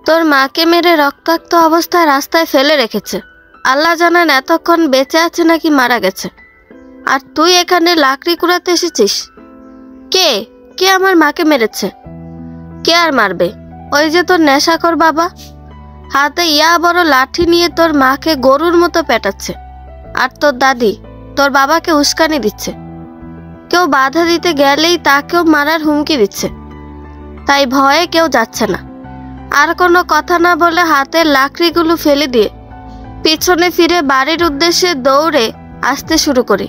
তোর মাকে মেরে রক্তাক্ত অবস্থায় রাস্তায় ফেলে রেখেছে। আল্লাহ জানেন এতক্ষণ বেঁচে আছে নাকি মারা গেছে। আর তুই এখানে লাকড়ি কুড়াতে এসেছিস। কে কে আমার মাকে মেরেছে? কে আর মারবে? ওই যে তোর নেশাখোর বাবা, হাতে ইয়া বড় লাঠি নিয়ে তোর মাকে গরুর মতো পেটাচ্ছে। আর তোর দাদি তোর বাবাকে উস্কানি দিচ্ছে। কেউ বাধা দিতে গেলেই তাকেও মারার হুমকি দিচ্ছে। তাই ভয়ে কেউ যাচ্ছে না। আর কোনো কথা না বলে হাতের লাকড়িগুলো ফেলে দিয়ে পিছনে ফিরে বাড়ির উদ্দেশ্যে দৌড়ে আসতে শুরু করি।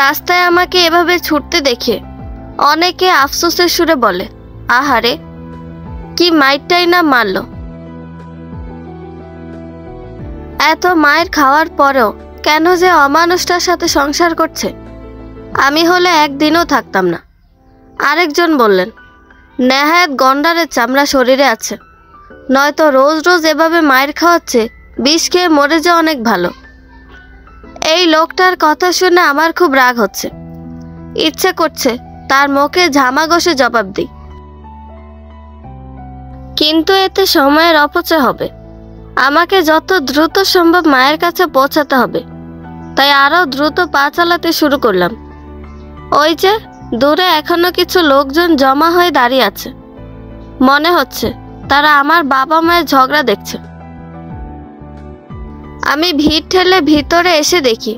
রাস্তায় আমাকে এভাবে ছুটতে দেখে অনেকে আফসোসের সুরে বলে, আহারে কি মাইরটাই না মারল। এত মায়ের খাওয়ার পরেও কেন যে অমানুষটার সাথে সংসার করছে। আমি হলে একদিনও থাকতাম না। আরেকজন বললেন, নেহায়েত গন্ডারের চামড়া শরীরে আছে, নয়তো রোজ রোজ এভাবে মায়ের খাওয়াচ্ছে, বিষ খেয়ে মরে যাওয়া অনেক ভালো। এই লোকটার কথা শুনে আমার খুব রাগ হচ্ছে। ইচ্ছে করছে তার মুখে ঝামা ঘষে জবাব দিই, কিন্তু এতে সময়ের অপচয় হবে। আমাকে যত দ্রুত সম্ভব মায়ের কাছে পৌঁছাতে হবে। তাই আরো দ্রুত পা চালাতে শুরু করলাম। ওই যে দূরে এখনো কিছু লোকজন জমা হয়ে দাঁড়িয়ে আছে। মনে হচ্ছে তারা আমার বাবা মায়ের ঝগড়া দেখছে। আমি ভিড় ঠেলে ভিতরে এসে দেখি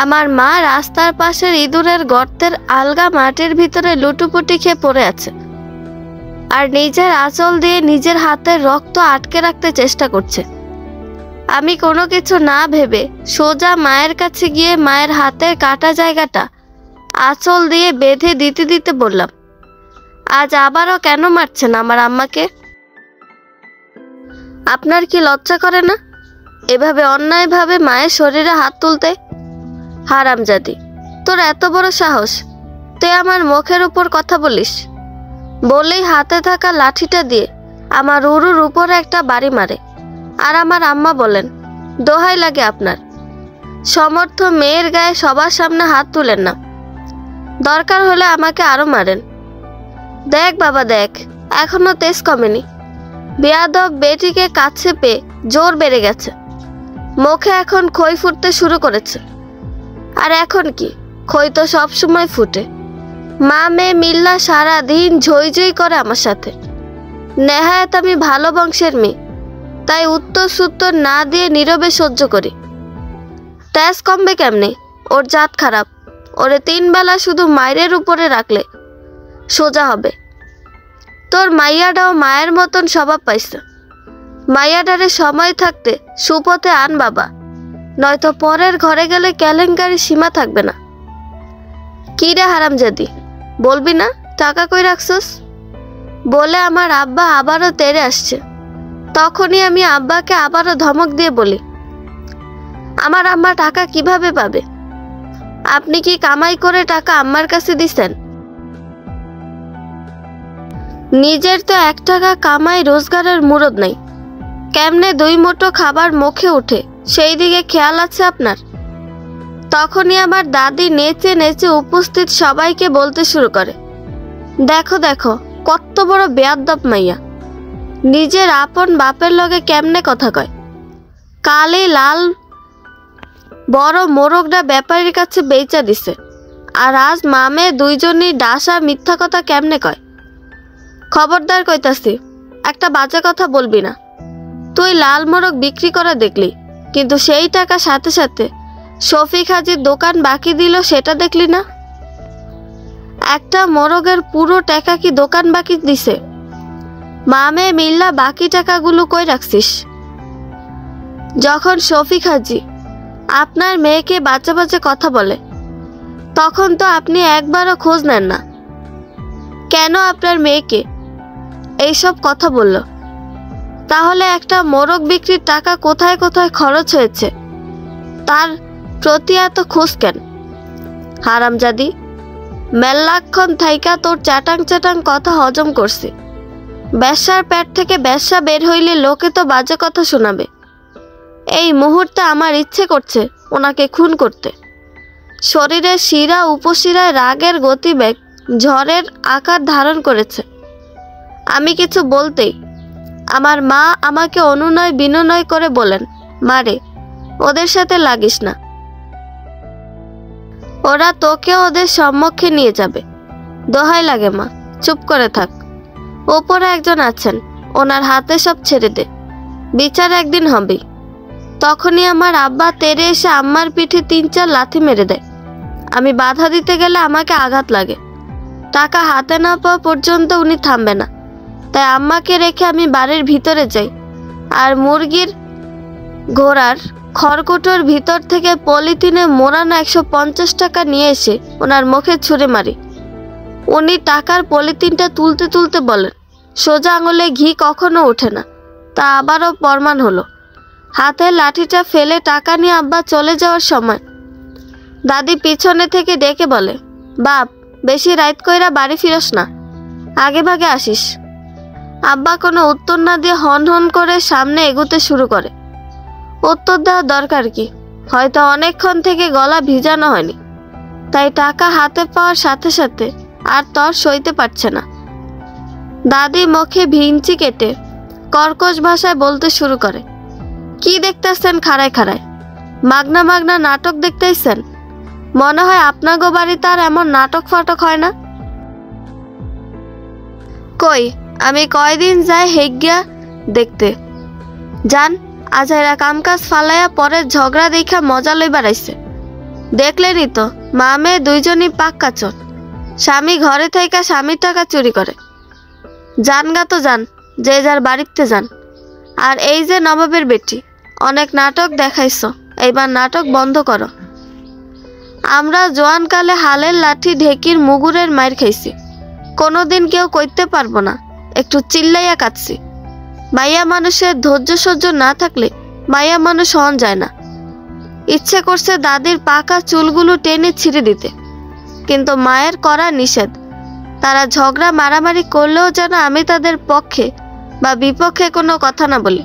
আমার মা রাস্তার পাশের ইঁদুরের গর্তের আলগা মাটির ভিতরে লুটুপুটি খেয়ে পড়ে আছে, আর নিজের আঁচল দিয়ে নিজের হাতের রক্ত আটকে রাখতে চেষ্টা করছে। আমি কোনো কিছু না ভেবে সোজা মায়ের কাছে গিয়ে মায়ের হাতের কাটা জায়গাটা আঁচল দিয়ে বেঁধে দিতে দিতে বললাম, আজ আবারও কেন মারছেন আমার আম্মাকে? আপনার কি লজ্জা করে না এভাবে অন্যায়ভাবে মায়ের শরীরে হাত তুলতে? হারামজাদি, তোর এত বড় সাহস, তুই আমার মুখের উপর কথা বলিস? বলেই হাতে থাকা লাঠিটা দিয়ে আমার উরুর উপরে একটা বাড়ি মারে। আর আমার আম্মা বলেন, দোহাই লাগে আপনার, সমর্থ মেয়ের গায়ে সবার সামনে হাত তুলেন না। দরকার হলে আমাকে আরো মারেন। দেখ বাবা দেখ, এখনো তেজ কমেনি। বেয়াদব বেটিকে কাছে পেয়ে জোর বেড়ে গেছে। মুখে এখন খই ফুটতে শুরু করেছে। আর এখন কি, খই তো সব সময় ফুটে। মা মেয়ে মিল্লা সারা দিন ঝই ঝই করে আমার সাথে। নেহায়েত আমি ভালো বংশের মেয়ে, তাই উত্তর সুত্তর না দিয়ে নীরবে সহ্য করি। তেজ কমবে কেমনে? ওর জাত খারাপ। ওরে 3 বেলা শুধু মায়ের উপরে রাখলে সোজা হবে। তোর মাইয়াটাও মায়ের মতন স্বভাব পাইছে। মাইয়াটারে সময় থাকতে সুপথে আন বাবা, নয়তো পরের ঘরে গেলে কেলেঙ্কারি সীমা থাকবে না। কি রে হারামজাদি, বলবি না টাকা কই রাখছস? বলে আমার আব্বা আবারও তেড়ে আসছে। তখনই আমি আব্বাকে আবারও ধমক দিয়ে বলি, আমার আম্মা টাকা কিভাবে পাবে? আপনি কি কামাই করে টাকা আম্মার কাছে দিছেন? নিজের তো 1 টাকা কামাই রোজগারের মুরদ নাই। কেমনে 2 মুঠো খাবার মুখে উঠে সেই দিকে খেয়াল আছে আপনার? তখনই আমার দাদি নেচে নেচে উপস্থিত সবাইকে বলতে শুরু করে, দেখো দেখো কত বড় বেয়াদ্দপ মাইয়া, নিজের আপন বাপের লগে কেমনে কথা কয়। কালে লাল বড় মোরগটা ব্যাপারীর কাছে বেচা দিছে, আর আজ মামে দুইজনই ডাসা মিথ্যা কথা কেমনে কয়। খবরদার কইতাছি, একটা বাজে কথা বলবি না। তুই লাল মোরগ বিক্রি করা দেখলি, কিন্তু সেই টাকা সাথে সাথে শফিক হাজির দোকান বাকি দিল সেটা দেখলি না? একটা মোরগের পুরো টাকা কি দোকান বাকি দিছে? মামে মিল্লা বাকি টাকাগুলো কই রাখছিস? যখন শফিক হাজি আপনার মেয়েকে বাচ্চা বাচ্চা কথা বলে, তখন তো আপনি একবারও খোঁজ নেন না। কেন আপনার মেয়েকে এইসব কথা বলল? তাহলে একটা মোরগ বিক্রির টাকা কোথায় কোথায় খরচ হয়েছে তার প্রতি এত খোঁজ কেন? হারামজাদি, মেল্লাক্ষণ থাইকা তোর চাটাং চাটাং কথা হজম করছি। বেশ্যার পেট থেকে বেশ্যা বের হইলে লোকে তো বাজে কথা শোনাবে। এই মুহূর্তে আমার ইচ্ছে করছে ওনাকে খুন করতে। শরীরের শিরা উপশিরায় রাগের গতিবেগ ঝড়ের আকার ধারণ করেছে। আমি কিছু বলতেই আমার মা আমাকে অনুনয় বিনয় করে বলেন, মারে ওদের সাথে লাগিস না, ওরা তোকে ওদের সম্মুখে নিয়ে যাবে। দোহাই লাগে মা, চুপ করে থাক। ওপরে একজন আছেন, ওনার হাতে সব ছেড়ে দে, বিচার একদিন হবেই। তখনই আমার আব্বা তেড়ে এসে আম্মার পিঠে 3-4 লাথি মেরে দেয়। আমি বাধা দিতে গেলে আমাকে আঘাত লাগে। টাকা হাতে না পাওয়া পর্যন্ত উনি থামবে না, তাই আম্মাকে রেখে আমি বাড়ির ভিতরে যাই আর মুরগির ঘোড়ার খড়কুটোর ভিতর থেকে পলিথিনে মোড়ানো 150 টাকা নিয়ে এসে ওনার মুখে ছুঁড়ে মারি। উনি টাকার পলিথিনটা তুলতে তুলতে বলেন, সোজা আঙুলে ঘি কখনো ওঠে না। তা আবারও প্রমাণ হলো। হাতে লাঠিটা ফেলে টাকা নিয়ে আব্বা চলে যাওয়ার সময় দাদি পিছনে থেকে ডেকে বলে, বাপ বেশি রাত কইরা বাড়ি ফিরস না, আগে ভাগে আসিস। আব্বা কোনো উত্তর না দিয়ে হন হন করে সামনে এগুতে শুরু করে। উত্তর দেওয়ার দরকার কি, হয়তো অনেকক্ষণ থেকে গলা ভিজানো হয়নি, তাই টাকা হাতে পাওয়ার সাথে সাথে আর তর সইতে পারছে না। দাদি মুখে ভিঞ্চি কেটে কর্কশ ভাষায় বলতে শুরু করে, কি দেখতেছেন খাড়ায় খাড়ায়? মাগনা মাগনা নাটক দেখতেছেন? মনে হয় আপনাগো বাড়িতে আর এমন নাটক ফাটক হয় না। কই আমি কয়দিন যাই হেগিয়া দেখতে যান, আজাইরা কামকাজ ফালাইয়া পরের ঝগড়া দেখা মজা লইবার আইছে। দেখলেনই তো মা মেয়ে দুইজনই পাক্কা চোর। স্বামী ঘরে থেকে স্বামীর টাকা চুরি করে। যান গা তো যান, যে যার বাড়িতে যান। আর এই যে নবাবের বেটি, অনেক নাটক দেখাইছো, এইবার নাটক বন্ধ করো। আমরা জোয়ানকালে হালের লাঠি ঢেকির মুগুরের মাইর খাইছি, কোনোদিন কেউ কইতে পারবো না একটু চিল্লাইয়া কাঁদছি। মাইয়া মানুষের ধৈর্য সহ্য না থাকলে মাইয়া মানুষ হন যায় না। ইচ্ছে করছে দাদির পাকা চুলগুলো টেনে ছিঁড়ে দিতে, কিন্তু মায়ের করা নিষেধ। তারা ঝগড়া মারামারি করলেও যেন আমি তাদের পক্ষে বা বিপক্ষে কোনো কথা না বলি।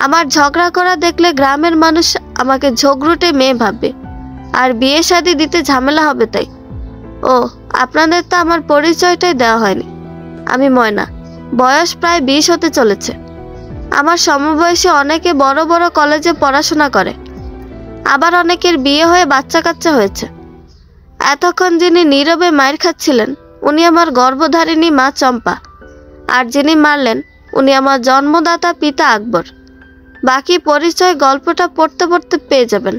আমার ঝগড়া করা দেখলে গ্রামের মানুষ আমাকে ঝগড়ুটে মেয়ে ভাববে আর বিয়ে শাদী দিতে ঝামেলা হবে। তাই ও আপনাদের তো আমার পরিচয়টাই দেওয়া হয়নি। আমি ময়না, বয়স প্রায় 20 হতে চলেছে। আমার সমবয়সী অনেকে বড় বড় কলেজে পড়াশোনা করে, আবার অনেকের বিয়ে হয়ে বাচ্চা কাচ্চা হয়েছে। এতক্ষণ যিনি নীরবে মায়ের খাচ্ছিলেন উনি আমার গর্ভধারিণী মা চম্পা, আর যিনি মারলেন উনি আমার জন্মদাতা পিতা আকবর। বাকি পরিচয় গল্পটা পড়তে পড়তে পেয়ে যাবেন।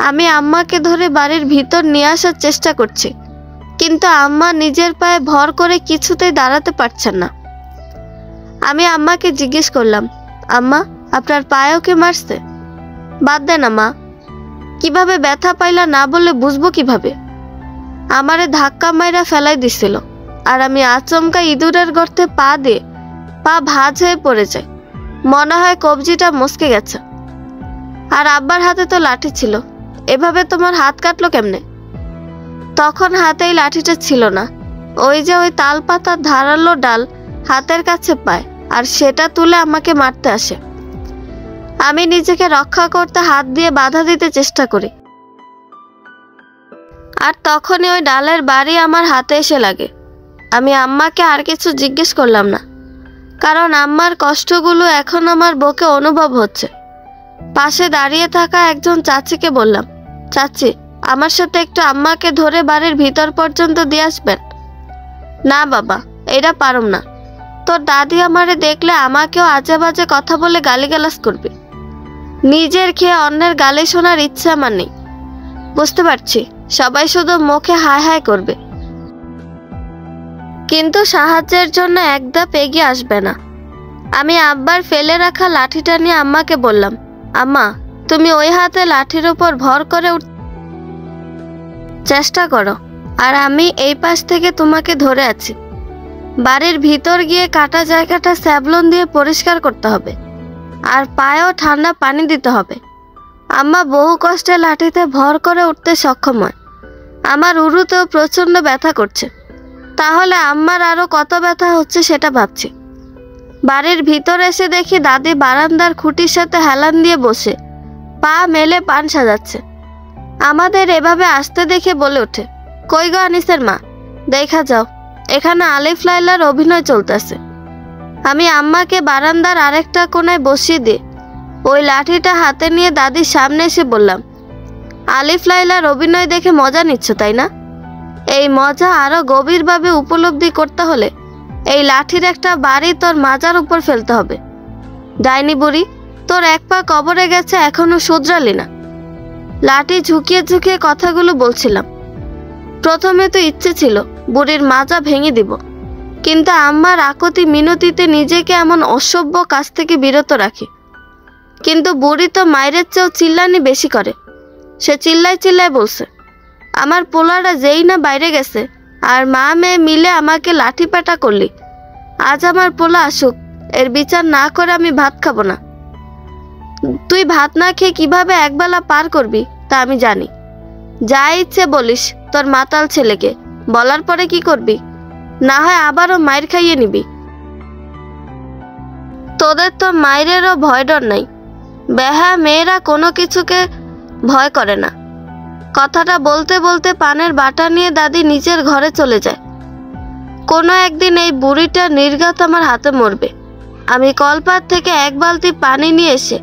আমি আম্মাকে ধরে বাড়ির ভিতর নিয়ে আসার চেষ্টা করছি, কিন্তু আম্মা নিজের পায়ে ভর করে কিছুতেই দাঁড়াতে পারছেন না। আমি আম্মাকে জিজ্ঞেস করলাম, আম্মা আপনার পায়েও কে মারছে? বাদ দেন মা, কিভাবে ব্যথা পাইলা না বললে বুঝবো কিভাবে? আমারে ধাক্কা মাইরা ফেলাই দিছিল, আর আমি আচমকা ইঁদুরের গর্তে পা দিয়ে পা ভাঁজ হয়ে পড়ে যায়। মনে হয় কবজিটা মস্কে গেছে। আর আব্বার হাতে তো লাঠি ছিল, এভাবে তোমার হাত কাটলো কেমনে? তখন হাতেই লাঠিটা ছিল না, ওই যে ওই তাল পাতার ধারালো ডাল হাতের কাছে পায়, আর সেটা তুলে আমাকে মারতে আসে। আমি নিজেকে রক্ষা করতে হাত দিয়ে বাধা দিতে চেষ্টা করি, আর তখনই ওই ডালের বাড়ি আমার হাতে এসে লাগে। আমি আম্মাকে আর কিছু জিজ্ঞেস করলাম না, কারণ আম্মার কষ্টগুলো এখন আমার বুকে অনুভব হচ্ছে। পাশে দাঁড়িয়ে থাকা একজন চাচিকে বললাম, চাচি আমার সাথে একটু আম্মাকে ধরে বাড়ির ভিতর পর্যন্ত দিয়ে আসবেন? না বাবা, এটা পারুম না। তোর দাদি আমারে দেখলে আমাকেও আজে বাজে কথা বলে গালিগালাজ করবে। নিজের খেয়ে অন্যের গালি শোনার ইচ্ছা আমার নেই। বুঝতে পারছি সবাই শুধু মুখে হায় হায় করবে, কিন্তু সাহায্যের জন্য এক ধাপ এগিয়ে আসবে না। আমি আব্বার ফেলে রাখা লাঠিটা নিয়ে আম্মাকে বললাম, আম্মা তুমি ওই হাতে লাঠির উপর ভর করে চেষ্টা করো, আর আমি এই পাশ থেকে তোমাকে ধরে আছি। বাড়ির ভিতর গিয়ে কাটা জায়গাটা স্যাভলন দিয়ে পরিষ্কার করতে হবে, আর পায়েও ঠান্ডা পানি দিতে হবে। আম্মা বহু কষ্টে লাঠিতে ভর করে উঠতে সক্ষম হয়। আমার উরুতেও প্রচণ্ড ব্যথা করছে। তাহলে আম্মার আরো কত ব্যথা হচ্ছে সেটা ভাবছি। বাড়ির ভিতর এসে দেখি দাদি বারান্দার খুঁটির সাথে হেলান দিয়ে বসে পা মেলে পান সাজাচ্ছে। আমাদের এভাবে আসতে দেখে বলে ওঠে, কই গো আনিসের মা, দেখা যাও এখানে আলিফ লায়লার অভিনয় চলতেছে। আমি আম্মাকে বারান্দার আরেকটা কোণায় বসিয়ে দিয়ে ওই লাঠিটা হাতে নিয়ে দাদির সামনে এসে বললাম, আলিফ লায়লার অভিনয় দেখে মজা নিচ্ছ তাই না? এই মজা আরো গভীরভাবে উপলব্ধি করতে হলে এই লাঠির একটা বাড়ি তোর মাজার উপর ফেলতে হবে। ডাইনি বুড়ি, তোর এক পা কবরে গেছে, এখনো শুধরালি না। লাঠি ঝুঁকিয়ে ঝুঁকিয়ে কথাগুলো বলছিলাম। প্রথমে তো ইচ্ছে ছিল বুড়ির মাজা ভেঙে দিব, কিন্তু আম্মার আকুতি মিনতিতে নিজেকে এমন অসভ্য কাজ থেকে বিরত রাখি। কিন্তু বুড়ি তো মায়ের চেয়েও চিল্লানি বেশি করে। সে চিল্লায় চিল্লায় বলছে, আমার পোলাটা যেই না বাইরে গেছে আর মা মেয়ে মিলে আমাকে লাঠি পেটা করলি। আজ আমার পোলা আসুক, এর বিচার না করে আমি ভাত খাবো না। তুই ভাত না খেয়ে কিভাবে একবেলা পার করবি তা আমি জানি। যা ইচ্ছে বলিস তোর মাতাল ছেলেকে, বলার পরে কি করবি? না হয় আবারও মায়ের খাইয়ে নিবি। তোদের তো মায়েরও ভয় ডর নাই। বেহা মেয়েরা কোনো কিছুকে ভয় করে না। কথাটা বলতে বলতে পানের বাটা নিয়ে দাদি নিচের ঘরে চলে যায়। কোনো একদিন এই বুড়িটা নির্ঘাত আমার হাতে মরবে। আমি কলপাত থেকে এক বালতি পানি নিয়ে এসে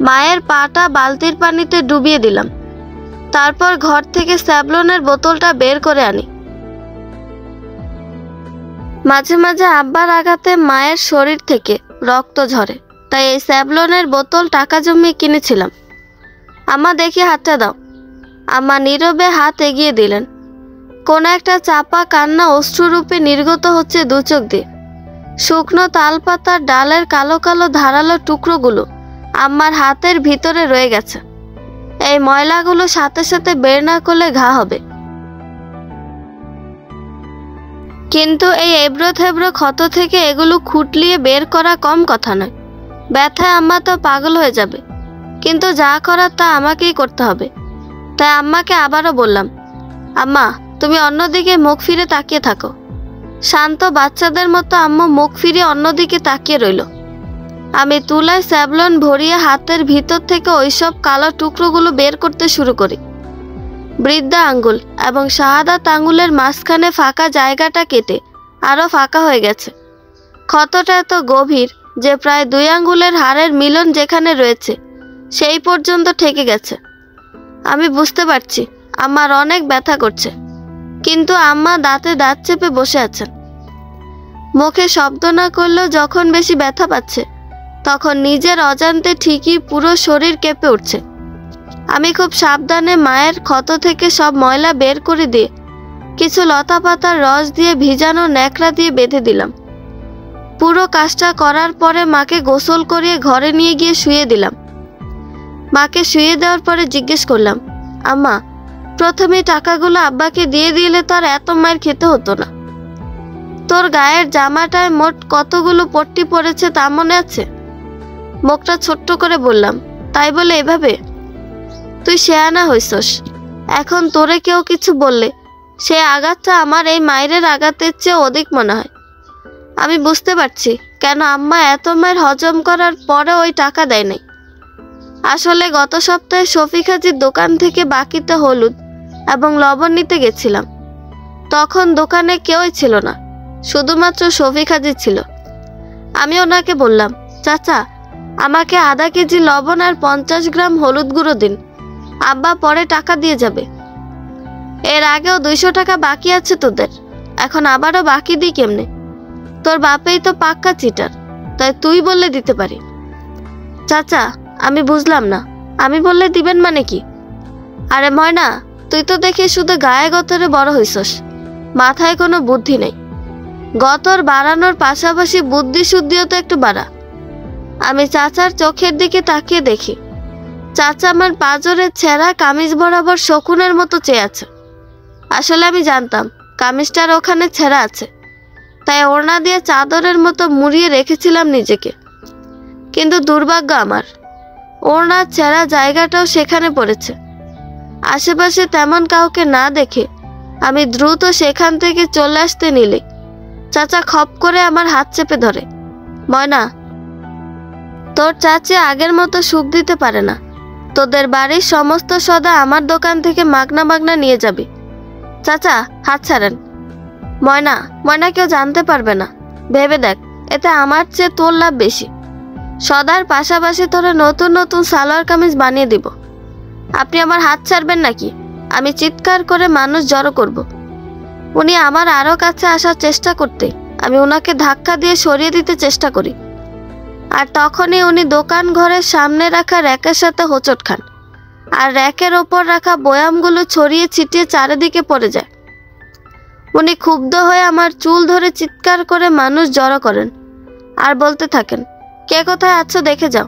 মায়ের পাটা বালতির পানিতে ডুবিয়ে দিলাম। তারপর ঘর থেকে স্যাভলনের বোতলটা বের করে আনি। মাঝে মাঝে আব্বার আঘাতে মায়ের শরীর থেকে রক্ত ঝরে, তাই এই স্যাভলনের বোতল টাকা জমিয়ে কিনেছিলাম। আম্মা, দেখি হাতটা দাও। আম্মা নীরবে হাত এগিয়ে দিলেন। কোন একটা চাপা কান্না অশ্রুরূপে নির্গত হচ্ছে দু চোখ দিয়ে। শুকনো তালপাতার ডালের কালো কালো ধারালো টুকরোগুলো আম্মার হাতের ভিতরে রয়ে গেছে। এই ময়লাগুলো সাথে সাথে বের না করলে ঘা হবে। কিন্তু এই এবড়ো থেবড়ো ক্ষত থেকে এগুলো খুঁটলিয়ে বের করা কম কথা নয়। ব্যথায় আম্মা তো পাগল হয়ে যাবে, কিন্তু যা করার তা আমাকেই করতে হবে। তাই আম্মাকে আবারও বললাম, আম্মা তুমি অন্যদিকে মুখ ফিরে তাকিয়ে থাকো। শান্ত বাচ্চাদের মতো আম্মু মুখ ফিরে অন্যদিকে তাকিয়ে রইল। আমি তুলায় স্যাভলন ভরিয়ে হাতের ভিতর থেকে ওইসব কালো টুকরোগুলো বের করতে শুরু করি। বৃদ্ধা আঙ্গুল এবং শাহাদাত আঙ্গুলের মাঝখানে ফাঁকা জায়গাটা কেটে আরও ফাঁকা হয়ে গেছে। ক্ষতটা এত গভীর যে প্রায় 2 আঙ্গুলের হাড়ের মিলন যেখানে রয়েছে সেই পর্যন্ত ঠেকে গেছে। আমি বুঝতে পারছি আমার অনেক ব্যথা করছে, কিন্তু আম্মা দাঁতে দাঁত চেপে বসে আছেন। মুখে শব্দ না করলেও যখন বেশি ব্যথা পাচ্ছে তখন নিজের অজান্তে ঠিকই পুরো শরীর কেঁপে উঠছে। আমি খুব সাবধানে মায়ের ক্ষত থেকে সব ময়লা বের করে দিয়ে কিছু লতা পাতার রস দিয়ে ভিজানো ন্যাকড়া দিয়ে বেঁধে দিলাম। পুরো কাজটা করার পরে মাকে গোসল করিয়ে ঘরে নিয়ে গিয়ে শুয়ে দিলাম। মাকে শুয়ে দেওয়ার পরে জিজ্ঞেস করলাম, আম্মা প্রথমে টাকাগুলো আব্বাকে দিয়ে দিলে তো আর এত মায়ের খেতে হতো না। তোর গায়ের জামাটায় মোট কতগুলো পট্টি পড়েছে তা মনে আছে? মুখটা ছোট্ট করে বললাম, তাই বলে এভাবে? তুই শেয়ানা হইছস। এখন তোরে কেউ কিছু বললে সে আঘাতটা আমার এই মায়ের আঘাতের চেয়ে অধিক মনে হয়। আমি বুঝতে পারছি কেন আম্মা এত মায়ের হজম করার পরে ওই টাকা দেয় নাই। আসলে গত সপ্তাহে শফিক হাজির দোকান থেকে বাকিতে হলুদ এবং লবণ নিতে গেছিলাম। তখন দোকানে কেউই ছিল না, শুধুমাত্র শফিক হাজি ছিল। আমি ওনাকে বললাম, চাচা আমাকে আধা কেজি লবণ আর 50 গ্রাম হলুদ গুঁড়ো দিন, আব্বা পরে টাকা দিয়ে যাবে। এর আগেও 200 টাকা বাকি আছে তোদের, এখন আবারও বাকি দিই কেমনে? তোর বাপেই তো পাক্কা চিটার, তাই তুই বললে দিতে পারি। চাচা আমি বুঝলাম না, আমি বললে দিবেন মানে কি? আরে ময়না, তুই তো দেখি শুধু গায়ে গতরে বড় হইছস, মাথায় কোনো বুদ্ধি নেই। গতর বাড়ানোর পাশাপাশি বুদ্ধি শুদ্ধিও তো একটু বাড়া। আমি চাচার চোখের দিকে তাকিয়ে দেখি চাচা আমার পাঁজরের ছেঁড়া কামিজ বরাবর শকুনের মতো চেয়ে আছে। আসলে আমি জানতাম কামিজটার ওখানে ছেঁড়া আছে, তাই ওড়না দিয়ে চাদরের মতো মুড়িয়ে রেখেছিলাম নিজেকে। কিন্তু দুর্ভাগ্য আমার, ওড়নার ছেঁড়া জায়গাটাও সেখানে পড়েছে। আশেপাশে তেমন কাউকে না দেখে আমি দ্রুত সেখান থেকে চলে আসতে নিলে চাচা খপ করে আমার হাত চেপে ধরে, ময়না তোর চাচি আগের মতো সুখ দিতে পারে না। তোদের বাড়ির সমস্ত সদা আমার দোকান থেকে মাগনা মাগনা নিয়ে যাবি। চাচা হাত ছাড়েন। ময়না, ময়না কেউ জানতে পারবে না, ভেবে দেখ, এতে আমার চেয়ে তোর লাভ বেশি। সদার পাশাপাশি তোরে নতুন নতুন সালোয়ার কামিজ বানিয়ে দিব। আপনি আমার হাত ছাড়বেন নাকি? আমি চিৎকার করে মানুষ জড়ো করব। উনি আমার আরও কাছে আসার চেষ্টা করতে আমি ওনাকে ধাক্কা দিয়ে সরিয়ে দিতে চেষ্টা করি, আর তখনই উনি দোকান ঘরের সামনে রাখা র্যাকের সাথে হোঁচট খান, আর র্যাকের ওপর রাখা বয়ামগুলো ছড়িয়ে ছিটিয়ে চারিদিকে পড়ে যায়। উনি ক্ষুব্ধ হয়ে আমার চুল ধরে চিৎকার করে মানুষ জড়ো করেন আর বলতে থাকেন, কে কোথায় আছো দেখে যাও।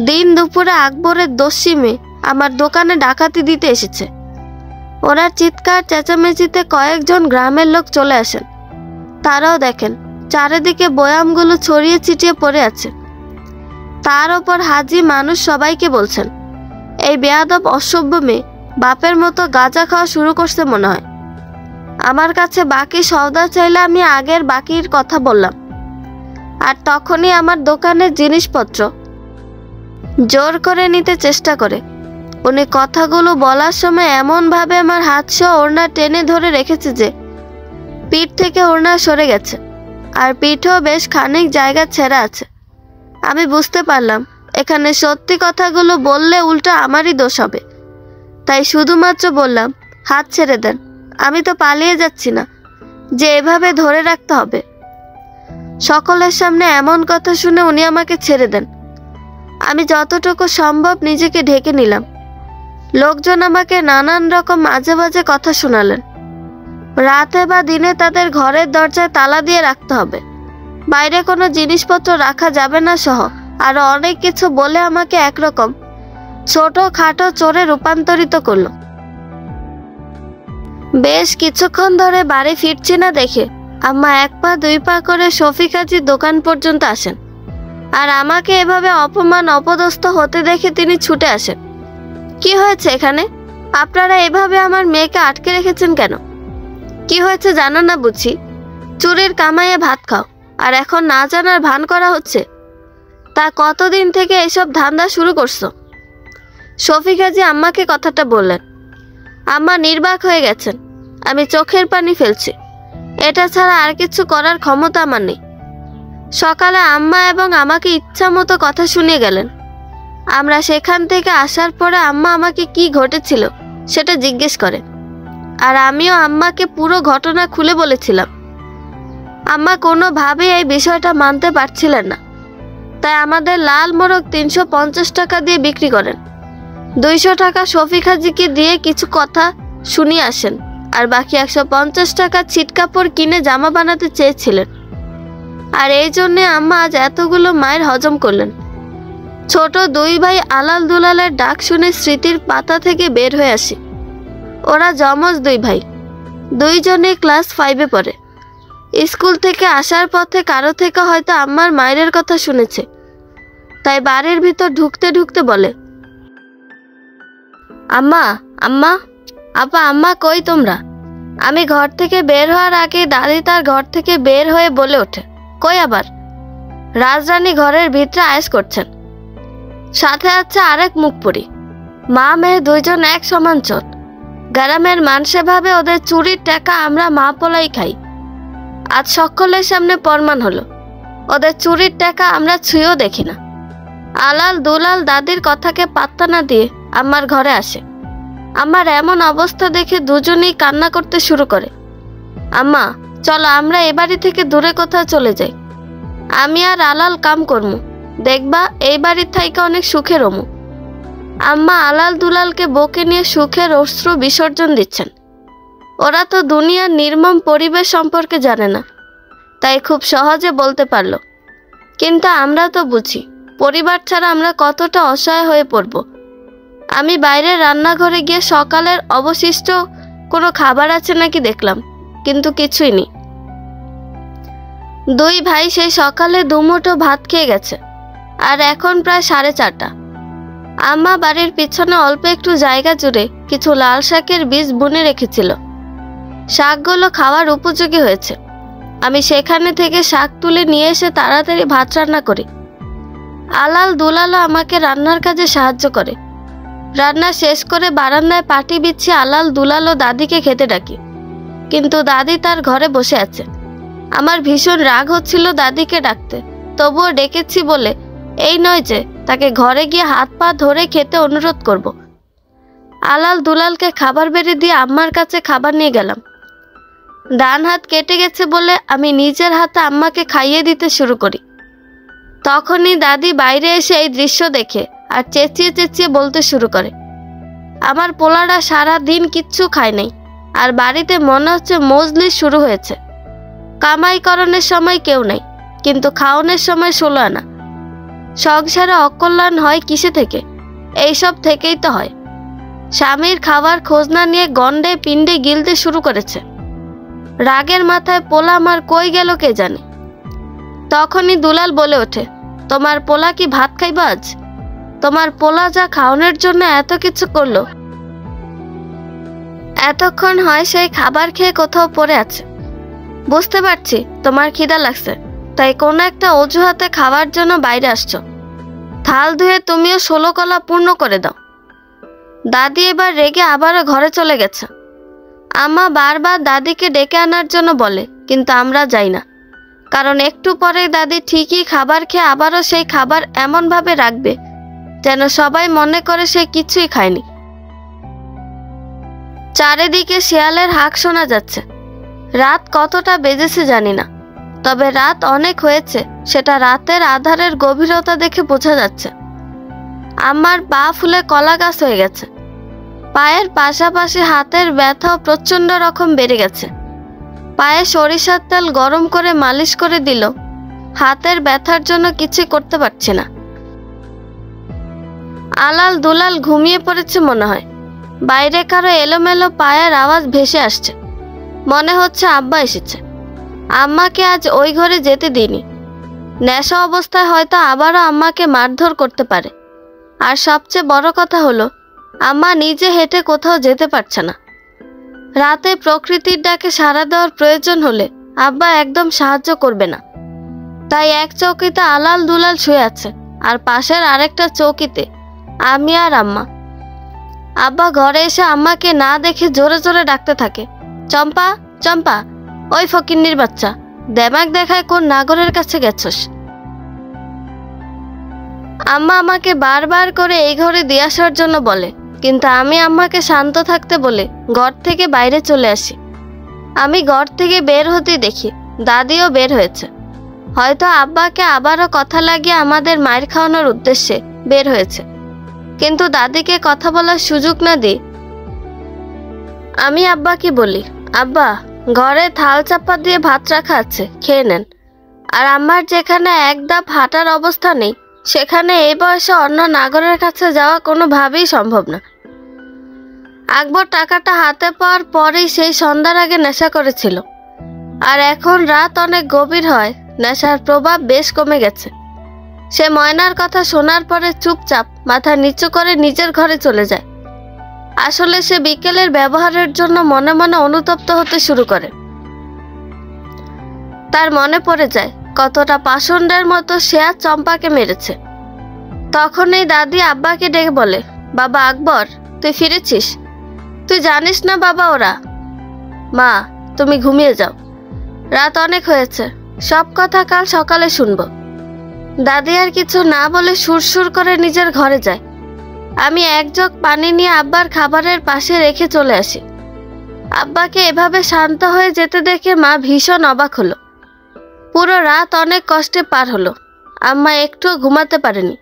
দিন দুপুরে আকবরের দস্যি মেয়ে আমার দোকানে ডাকাতি দিতে এসেছে। ওনার চিৎকার চেঁচামেচিতে কয়েকজন গ্রামের লোক চলে আসেন। তারাও দেখেন চারিদিকে বয়ামগুলো ছড়িয়ে ছিটিয়ে পড়ে আছে। তার ওপর হাজি মানুষ সবাইকে বলছেন, এই বেয়াদব অসভ্য মেয়ে বাপের মতো গাঁজা খাওয়া শুরু করছে মনে হয়। আমার কাছে বাকি সওদা চাইলে আমি আগের বাকির কথা বললাম, আর তখনই আমার দোকানের জিনিসপত্র জোর করে নিতে চেষ্টা করে। উনি কথাগুলো বলার সময় এমনভাবে আমার হাত সহ ওড়না টেনে ধরে রেখেছে যে পিঠ থেকে ওড়না সরে গেছে, আর পিঠেও বেশ খানিক জায়গা ছেঁড়া আছে। আমি বুঝতে পারলাম এখানে সত্যি কথাগুলো বললে উল্টো আমারই দোষ হবে, তাই শুধুমাত্র বললাম, হাত ছেড়ে দেন, আমি তো পালিয়ে যাচ্ছি না যে এভাবে ধরে রাখতে হবে। সকলের সামনে এমন কথা শুনে উনি আমাকে ছেড়ে দেন। আমি যতটুকু সম্ভব নিজেকে ঢেকে নিলাম। লোকজন আমাকে নানান রকম মাঝে মাঝে কথা শোনালেন। রাতে বা দিনে তাদের ঘরের দরজায় তালা দিয়ে রাখতে হবে, বাইরে কোনো জিনিসপত্র রাখা যাবে না সহ আরো অনেক কিছু বলে আমাকে একরকম ছোট খাটো চোরে রূপান্তরিত করলো। বেশ কিছুক্ষণ ধরে বাড়ি ফিরছি না দেখে আম্মা এক পা দুই পা করে শফিক হাজির দোকান পর্যন্ত আসেন, আর আমাকে এভাবে অপমান অপদস্থ হতে দেখে তিনি ছুটে আসেন। কি হয়েছে এখানে? আপনারা এভাবে আমার মেয়েকে আটকে রেখেছেন কেন? কি হয়েছে জানো না বুঝি? চুরির কামাইয়ে ভাত খাও, আর এখন না জানার ভান করা হচ্ছে। তা কতদিন থেকে এসব ধান্দা শুরু করছো? শফিক হাজি আম্মাকে কথাটা বললেন। আম্মা নির্বাক হয়ে গেছেন। আমি চোখের পানি ফেলছি, এটা ছাড়া আর কিছু করার ক্ষমতা আমার নেই। সকালে আম্মা এবং আমাকে ইচ্ছা মতো কথা শুনিয়ে গেলেন। আমরা সেখান থেকে আসার পরে আম্মা আমাকে কি ঘটেছিল সেটা জিজ্ঞেস করে, আর আমিও আম্মাকে পুরো ঘটনা খুলে বলেছিলাম। আম্মা কোনোভাবেই এই বিষয়টা মানতে পারছিলেন না, তাই আমাদের লাল মোরগ 350 টাকা দিয়ে বিক্রি করেন। 200 টাকা শফিক হাজিকে দিয়ে কিছু কথা শুনিয়ে আসেন, আর বাকি 150 টাকা ছিটকাপড় কিনে জামা বানাতে চেয়েছিলেন। আর এই জন্যে আম্মা আজ এতগুলো মায়ের হজম করলেন। ছোট দুই ভাই আলাল দুলালের ডাক শুনে স্মৃতির পাতা থেকে বের হয়ে আসি। ওরা যমজ দুই ভাই, দুইজনে ক্লাস 5-এ পড়ে। স্কুল থেকে আসার পথে কারো থেকে হয়তো আম্মার মায়ের কথা শুনেছে, তাই বাড়ির ভিতর ঢুকতে ঢুকতে বলে, আম্মা আম্মা আপা আম্মা কই তোমরা? আমি ঘর থেকে বের হওয়ার আগে দাদি তার ঘর থেকে বের হয়ে বলে ওঠে, কই আবার? রাজরানী ঘরের ভিতরে আয়েশ করছেন, সাথে আছে আরেক মুখপুরি। মা মেয়ে দুইজন এক সমান চোট। গ্রামের মানুষে ভাবে ওদের চুরির টাকা আমরা মা পোলাই খাই। আজ সকলের সামনে প্রমাণ হলো ওদের চুরির টাকা আমরা ছুঁয়েও দেখি না। আলাল দুলাল দাদির কথাকে পাত্তা না দিয়ে আমার ঘরে আসে। আমার এমন অবস্থা দেখে দুজনেই কান্না করতে শুরু করে। আম্মা চলো আমরা এ বাড়ি থেকে দূরে কোথাও চলে যাই। আমি আর আলাল কাম করমু, দেখবা এই বাড়ির থাইকে অনেক সুখে রমু। আম্মা আলাল দুলালকে বকে নিয়ে সুখের অশ্রু বিসর্জন দিচ্ছেন। ওরা তো দুনিয়ার নির্মম পরিবেশ সম্পর্কে জানে না, তাই খুব সহজে বলতে পারলো। কিন্তু আমরা তো বুঝি পরিবার ছাড়া আমরা কতটা অসহায় হয়ে পড়ব। আমি বাইরে রান্নাঘরে গিয়ে সকালের অবশিষ্ট কোনো খাবার আছে নাকি দেখলাম, কিন্তু কিছুই নেই। দুই ভাই সেই সকালে দুমুঠো ভাত খেয়ে গেছে, আর এখন প্রায় 4:30। আম্মা বাড়ির পিছনে অল্প একটু জায়গা জুড়ে কিছু লাল শাকের বীজ বুনে রেখেছিল। শাকগুলো খাওয়ার উপযোগী হয়েছে। আমি সেখানে থেকে শাক তুলে নিয়ে এসে তাড়াতাড়ি ভাত রান্না করি। আলাল দুলালও আমাকে রান্নার কাজে সাহায্য করে। রান্না শেষ করে বারান্দায় পাটি বিছিয়ে আলাল দুলাল ও দাদিকে খেতে ডাকি। কিন্তু দাদি তার ঘরে বসে আছে। আমার ভীষণ রাগ হচ্ছিল দাদিকে ডাকতে, তবুও ডেকেছি বলে এই নয় যে তাকে ঘরে গিয়ে হাত পা ধরে খেতে অনুরোধ করব। আলাল দুলালকে খাবার বেড়ে দিয়ে আম্মার কাছে খাবার নিয়ে গেলাম। ডান হাত কেটে গেছে বলে আমি নিজের হাতে আম্মাকে খাইয়ে দিতে শুরু করি। তখনই দাদি বাইরে এসে এই দৃশ্য দেখে আর চেঁচিয়ে চেঁচিয়ে বলতে শুরু করে, আমার পোলাটা সারা দিন কিচ্ছু খায় নাই, আর বাড়িতে মনে হচ্ছে মজলিস শুরু হয়েছে। কামাইকরণের সময় কেউ নেই, কিন্তু খাওয়ানোর সময় 16 আনা। সংসারে অকল্যাণ হয় কিসে থেকে? এইসব থেকেই তো হয়। স্বামীর খাবার খোঁজ না নিয়ে গন্ডে পিণ্ডে গিলতে শুরু করেছে। রাগের মাথায় পোলা আমার কই গেল কে জানে। তখনই দুলাল বলে ওঠে, তোমার পোলা কি ভাত খাইবা আজ? তোমার পোলা যা খাওয়ানোর জন্য এত কিছু করলো, এতক্ষণ হয় সেই খাবার খেয়ে কোথাও পড়ে আছে। বুঝতে পারছি তোমার খিদা লাগছে, তাই কোনো একটা অজুহাতে খাওয়ার জন্য বাইরে আসছো। থাল ধুয়ে তুমিও 16 কলা পূর্ণ করে দাও। দাদি এবার রেগে আবারও ঘরে চলে গেছে। আম্মা বারবার দাদিকে ডেকে আনার জন্য বলে, কিন্তু আমরা যাই না, কারণ একটু পরে দাদি ঠিকই খাবার খেয়ে আবারও সেই খাবার এমনভাবে রাখবে যেন সবাই মনে করে সে কিছুই খায়নি। চারিদিকে শিয়ালের হাঁক শোনা যাচ্ছে। রাত কতটা বেজেছে জানি না, তবে রাত অনেক হয়েছে সেটা রাতের আধারের গভীরতা দেখে বোঝা যাচ্ছে। আমার পা ফুলে কলা গাছ হয়ে গেছে। পায়ের পাশাপাশি হাতের ব্যথাও প্রচন্ড রকম বেড়ে গেছে। পায়ে সরিষার তেল গরম করে মালিশ করে দিল, হাতের ব্যথার জন্য কিছু করতে পারছি না। আলাল দুলাল ঘুমিয়ে পড়েছে মনে হয়। বাইরে কারো এলোমেলো পায়ের আওয়াজ ভেসে আসছে। মনে হচ্ছে আব্বা এসেছে। আম্মাকে আজ ওই ঘরে যেতে দিইনি। নেশা অবস্থায় হয়তো আবারও আম্মাকে মারধর করতে পারে। আর সবচেয়ে বড় কথা হলো, আম্মা নিজে হেঁটে কোথাও যেতে পারছে না। রাতে প্রকৃতির ডাকে সাড়া দেওয়ার প্রয়োজন হলে আব্বা একদম সাহায্য করবে না। তাই এক চৌকিতে আলাল দুলাল শুয়ে আছে, আর পাশের আরেকটা চৌকিতে আমি আর আম্মা। আব্বা ঘরে এসে আম্মাকে না দেখে জোরে জোরে ডাকতে থাকে, চম্পা চম্পা, ওই ফকিন্নির বাচ্চা, দেমাক দেখায় কোন নাগরের কাছে গেছস। আম্মা আমাকে বারবার করে এই ঘরে দিয়ে আসার জন্য বলে, কিন্তু আমি আম্মাকে শান্ত থাকতে বলে ঘর থেকে বাইরে চলে আসি। আমি ঘর থেকে বের হতে দেখি দাদিও বের হয়েছে। হয়তো আব্বাকে আবারও কথা লাগিয়ে আমাদের মায়ের খাওয়ানোর উদ্দেশ্যে বের হয়েছে। কিন্তু দাদিকে কথা বলার সুযোগ না দিই আমি আব্বাকে বলি, আব্বা ঘরে থাল চাপা দিয়ে ভাত রাখা আছে, খেয়ে নেন। আর আমার যেখানে এক ধাপ হাঁটার অবস্থা নেই, সেখানে এই বয়সে অন্য নাগরের কাছে যাওয়া কোনোভাবেই সম্ভব না। আকবর টাকাটা হাতে পাওয়ার পরেই সেই সন্ধ্যার আগে নেশা করেছিল, আর এখন রাত অনেক গভীর হয়, নেশার প্রভাব বেশ কমে গেছে। সে ময়নার কথা শোনার পরে চুপচাপ মাথা নিচু করে নিজের ঘরে চলে যায়। আসলে সে বিকেলের ব্যবহারের জন্য মনে মনে অনুতপ্ত হতে শুরু করে। তার মনে পড়ে যায় কতটা পাষণ্ডের মতো সে আর চম্পাকে মেরেছে। তখনই দাদি আব্বাকে ডেকে বলে, বাবা আকবর, তুই ফিরেছিস? তুই জানিস না বাবা ওরা? মা, তুমি ঘুমিয়ে যাও, রাত অনেক হয়েছে, সব কথা কাল সকালে শুনবো। দাদি আর কিছু না বলে সুরসুর করে নিজের ঘরে যায়। আমি এক জগ পানি নিয়ে আব্বার খাবারের পাশে রেখে চলে আসি। আব্বাকে এভাবে শান্ত হয়ে যেতে দেখে মা ভীষণ অবাক হলো। পুরো রাত অনেক কষ্টে পার হলো। আম্মা একটুও ঘুমাতে পারেনি।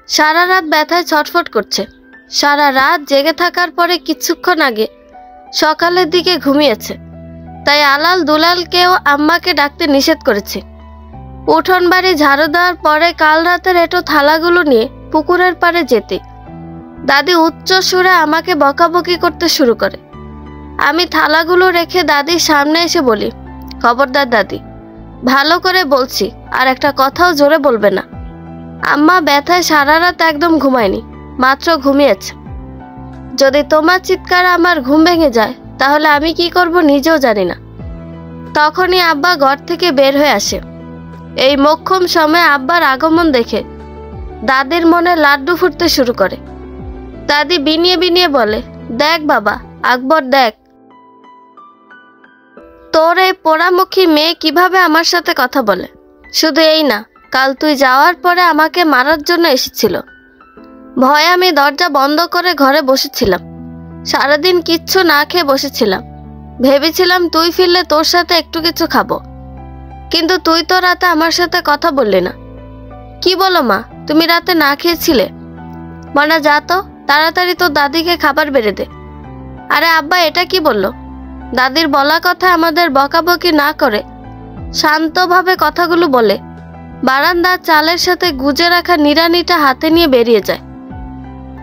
সারা রাত ব্যথায় ছটফট করছে। সারা রাত জেগে থাকার পরে কিছুক্ষণ আগে সকালের দিকে ঘুমিয়েছে। তাই আলাল দুলালকেও আম্মাকে ডাকতে নিষেধ করেছে। উঠোন বাড়ি ঝাড়ু দেওয়ার পরে কাল রাতের এঁটো থালাগুলো নিয়ে পুকুরের পাড়ে যেতে দাদি উচ্চ সুরে আমাকে বকাবকি করতে শুরু করে। আমি থালাগুলো রেখে দাদির সামনে এসে বলি, খবরদার দাদি, ভালো করে বলছি, আর একটা কথাও জোরে বলবে না। আম্মা ব্যথায় সারা রাত একদম ঘুমায়নি, মাত্র ঘুমিয়েছে। যদি তোমার চিৎকারে আমার ঘুম ভেঙে যায় তাহলে আমি কি করব নিজেও জানি না। তখনই আব্বা ঘর থেকে বের হয়ে আসে। এই মোক্ষম সময়ে আব্বার আগমন দেখে দাদির মনে লাড্ডু ফুটতে শুরু করে। দাদি বিনিয়ে বিনিয়ে বলে, দেখ বাবা আকবর, দেখ তোর এই পোড়ামুখী মেয়ে কিভাবে আমার সাথে কথা বলে? শুধু এই না, কাল তুই যাওয়ার পরে আমাকে মারার জন্য এসেছিল। ভয়ে আমি দরজা বন্ধ করে ঘরে বসেছিলাম। সারাদিন কিচ্ছু না খেয়ে বসেছিলাম। ভেবেছিলাম তুই ফিরলে তোর সাথে একটু কিছু খাবো, কিন্তু তুই তো রাতে আমার সাথে কথা বললি না। কি বলো মা, তুমি রাতে না খেয়েছিলে? মনা, যা তো তাড়াতাড়ি তোর দাদিকে খাবার বেড়ে দে। আরে আব্বা, এটা কি বললো? দাদির বলা কথা আমাদের বকাবকি না করে শান্তভাবে কথাগুলো বলে বারান্দার চালের সাথে গুজে রাখা নিড়ানিটা হাতে নিয়ে বেরিয়ে যায়।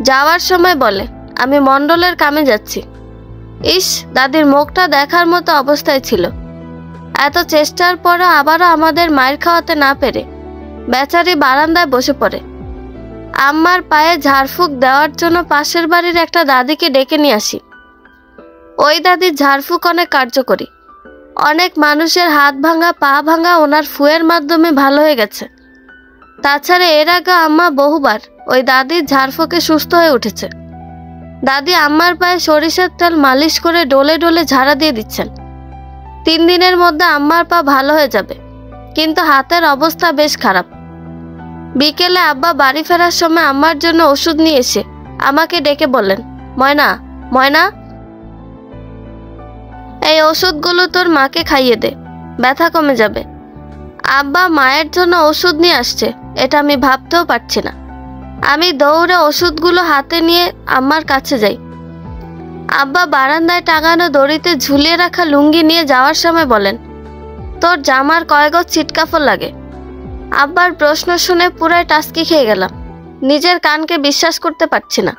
যাওয়ার সময় বলে, আমি মণ্ডলের কামে যাচ্ছি। ইস, দাদির মুখটা দেখার মতো অবস্থায় ছিল। এত চেষ্টার পরও আবারও আমাদের মায়ের খাওয়াতে না পেরে বেচারি বারান্দায় বসে পড়ে। আম্মার পায়ে ঝাড়ফুঁক দেওয়ার জন্য পাশের বাড়ির একটা দাদিকে ডেকে নিয়ে আসি। ওই দাদির ঝাড়ফুঁক অনেক কার্যকরী। অনেক মানুষের হাত ভাঙা, পা ভাঙা ওনার ফুয়ের মাধ্যমে ভালো হয়ে গেছে। তাছাড়া এর আগে আম্মা বহুবার ওই দাদির ঝাড়ফুঁকে সুস্থ হয়ে উঠেছে। দাদি আম্মার পায়ে সরিষার তেল মালিশ করে ডলে ডলে ঝাড়া দিয়ে দিচ্ছেন। 3 দিনের মধ্যে আম্মার পা ভালো হয়ে যাবে, কিন্তু হাতের অবস্থা বেশ খারাপ। বিকেলে আব্বা বাড়ি ফেরার সময় আম্মার জন্য ওষুধ নিয়ে এসে আমাকে ডেকে বললেন, ময়না, ময়না, এই ওষুধগুলো তোর মাকে খাইয়ে দে, ব্যথা কমে যাবে। আব্বা মায়ের জন্য ওষুধ নিয়ে আসছে, এটা আমি ভাবতেও পারছি না। আমি দৌড়ে ওষুধগুলো হাতে নিয়ে আম্মার কাছে যাই। আব্বা বারান্দায় টাঙানো দড়িতে ঝুলিয়ে রাখা লুঙ্গি নিয়ে যাওয়ার সময় বলেন, তোর জামার কয় গজ ছিটকাফড় লাগে? আব্বার প্রশ্ন শুনে পুরাই টাস্কি খেয়ে গেলাম। নিজের কানকে বিশ্বাস করতে পারছি না।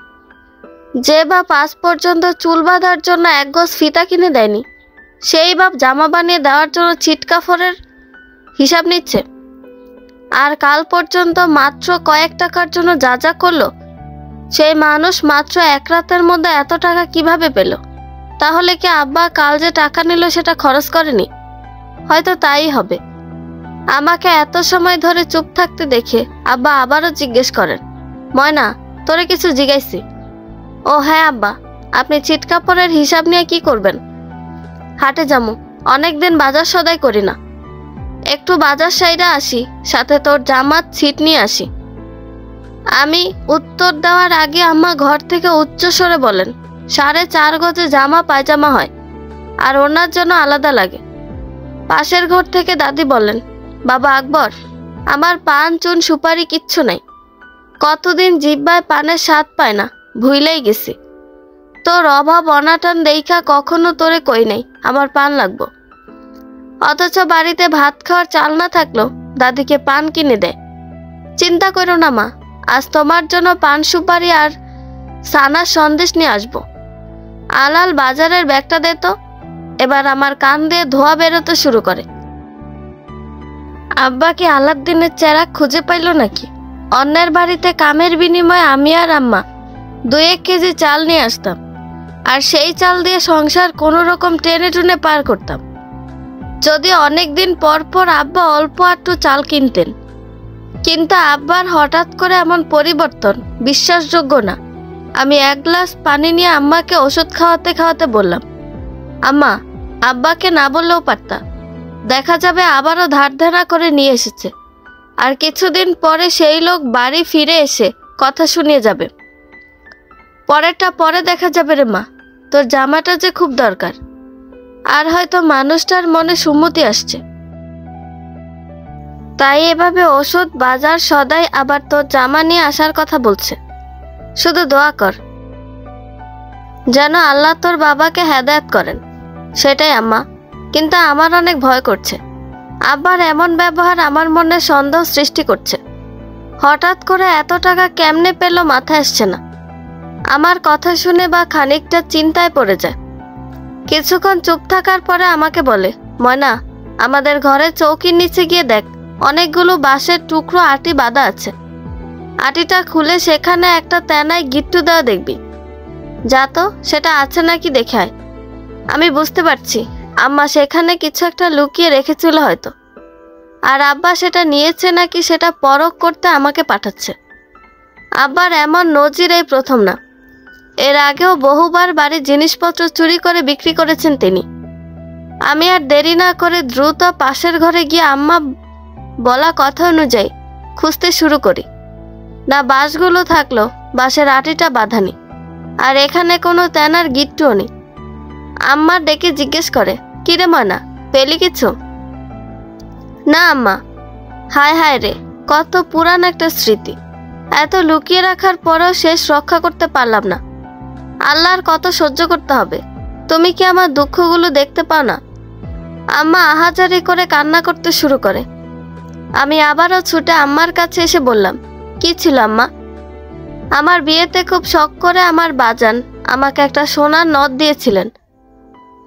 যে বাপ আজ পর্যন্ত চুল বাঁধার জন্য 1 গজ ফিতা কিনে দেয়নি, সেই বাপ জামা বানিয়ে দেওয়ার জন্য ছিটকাফড়ের হিসাব নিচ্ছে। আর কাল পর্যন্ত মাত্র কয়েক টাকার জন্য যা যা করলো, সেই মানুষ মাত্র 1 রাতের মধ্যে এত টাকা কিভাবে পেল? তাহলে কি আব্বা কাল যে টাকা নিল সেটা খরচ করেনি? হয়তো তাই হবে। আমাকে এত সময় ধরে চুপ থাকতে দেখে আব্বা আবারও জিজ্ঞেস করেন, ময়না, তোরে কিছু জিজ্ঞাসি? ও হ্যাঁ আব্বা, আপনি ছিটকাপড়ের হিসাব নিয়ে কি করবেন? হাটে যামু, অনেকদিন বাজার সদাই করি না, একটু বাজার সাইডে আসি, সাথে তোর জামার ছিট নিয়ে আসি। আমি উত্তর দেওয়ার আগে আম্মা ঘর থেকে উচ্চ স্বরে বলেন, 4.5 গজে জামা পায়জামা হয়, আর ওনার জন্য আলাদা লাগে। পাশের ঘর থেকে দাদি বলেন, বাবা আকবর, আমার পান চুন সুপারি কিচ্ছু নাই। কতদিন জিহ্বায় পানের স্বাদ পায় না, ভুইলেই গেছি। তোর অভাব অনাটন দেইখা কখনো তোরে কই নাই আমার পান লাগবো। অথচ বাড়িতে ভাত খাওয়ার চাল না থাকলেও দাদিকে পান কিনে দেয়। চিন্তা করো না মা, আজ তোমার জন্য পান সুপারি আর সানার সন্দেশ নিয়ে আসবো। আলাল বাজারের ব্যাগটা দে তো। এবার আমার কান দিয়ে ধোয়া বেরোতে শুরু করে। আব্বা কি আলাদ্দিনের চেরাগ খুঁজে পাইল নাকি? অন্যের বাড়িতে কামের বিনিময়ে আমি আর আম্মা 2-1 কেজি চাল নিয়ে আসতাম, আর সেই চাল দিয়ে সংসার কোনো রকম টেনে টুনে পার করতাম। যদি অনেক দিন পর পর আব্বা অল্প একটু চাল কিনতেন, কিন্তু আব্বার হঠাৎ করে এমন পরিবর্তন বিশ্বাসযোগ্য না। আমি 1 গ্লাস পানি নিয়ে আম্মাকে ওষুধ খাওয়াতে খাওয়াতে বললাম, আম্মা, আব্বাকে না বললেও পারতা, দেখা যাবে আবারও ধার ধারা করে নিয়ে এসেছে, আর কিছুদিন পরে সেই লোক বাড়ি ফিরে এসে কথা শুনিয়ে যাবে। পরেরটা পরে দেখা যাবে রে মা, তোর জামাটা যে খুব দরকার, আর হয়তো মানুষটার মনে সুমতি আসছে, তাই এভাবে ওষুধ বাজার সদাই আবার তোর জামা নিয়ে আসার কথা বলছে। শুধু দোয়া কর যেন আল্লাহ তোর বাবাকে হেদায়েত করেন, সেটাই আম্মা। কিন্তু আমার অনেক ভয় করছে। আব্বার এমন ব্যবহার আমার মনে সন্দেহ সৃষ্টি করছে। হঠাৎ করে এত টাকা কেমনে পেল মাথায় আসছে না। আমার কথা শুনে বা খানিকটা চিন্তায় পড়ে যায়। কিছুক্ষণ চুপ থাকার পরে আমাকে বলে, ময়না, আমাদের ঘরের চৌকির নিচে গিয়ে দেখ, অনেকগুলো বাঁশের টুকরো আটি বাঁধা আছে। আটিটা খুলে সেখানে একটা তেনায় গিট্টু দেওয়া দেখবি। যা তো, সেটা আছে নাকি দেখে আয়। আমি বুঝতে পারছি আম্মা সেখানে কিছু একটা লুকিয়ে রেখেছিল হয়তো, আর আব্বা সেটা নিয়েছে নাকি সেটা পরখ করতে আমাকে পাঠাচ্ছে। আব্বার এমন নজির এই প্রথম না। এর আগেও বহুবার বাড়ির জিনিসপত্র চুরি করে বিক্রি করেছেন তিনি। আমি আর দেরি না করে দ্রুত পাশের ঘরে গিয়ে আম্মা বলা কথা অনুযায়ী খুঁজতে শুরু করি। না বাঁশগুলো থাকলো, বাঁশের আটিটা বাঁধানি, আর এখানে কোনো তেনার গিট্টুও নেই। আম্মা ডেকে জিজ্ঞেস করে, কিরে ময়না, পেলি কিছু? না আম্মা। হায় হায় রে, কত পুরান একটা স্মৃতি, এত লুকিয়ে রাখার পরেও শেষ রক্ষা করতে পারলাম না। আল্লাহর কত সহ্য করতে হবে, তুমি কি আমার দুঃখগুলো দেখতে পাও না? আম্মা আহাজারি করে কান্না করতে শুরু করে। আমি আবারও ছুটে আম্মার কাছে এসে বললাম, কি ছিল আম্মা? আমার বিয়েতে খুব শখ করে আমার বাজান আমাকে একটা সোনার নথ দিয়েছিলেন।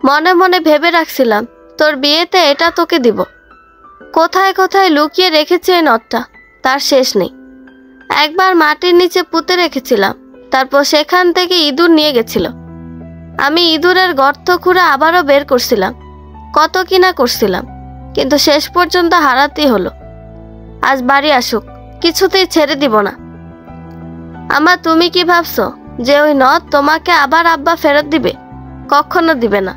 মনে মনে ভেবে রাখছিলাম তোর বিয়েতে এটা তোকে দিব। কোথায় কোথায় লুকিয়ে রেখেছি এই নথটা, তার শেষ নেই। একবার মাটির নিচে পুঁতে রেখেছিলাম, তারপর সেখান থেকে ইঁদুর নিয়ে গেছিল। আমি ইঁদুরের গর্ত খুঁড়ে আবারও বের করছিলাম, কত কিনা করছিলাম, কিন্তু শেষ পর্যন্ত হারাতেই হলো। আজ বাড়ি আসুক, কিছুতেই ছেড়ে দিব না। আম্মা তুমি কি ভাবছো যে ওই নথ তোমাকে আবার আব্বা ফেরত দিবে? কখনো দিবে না।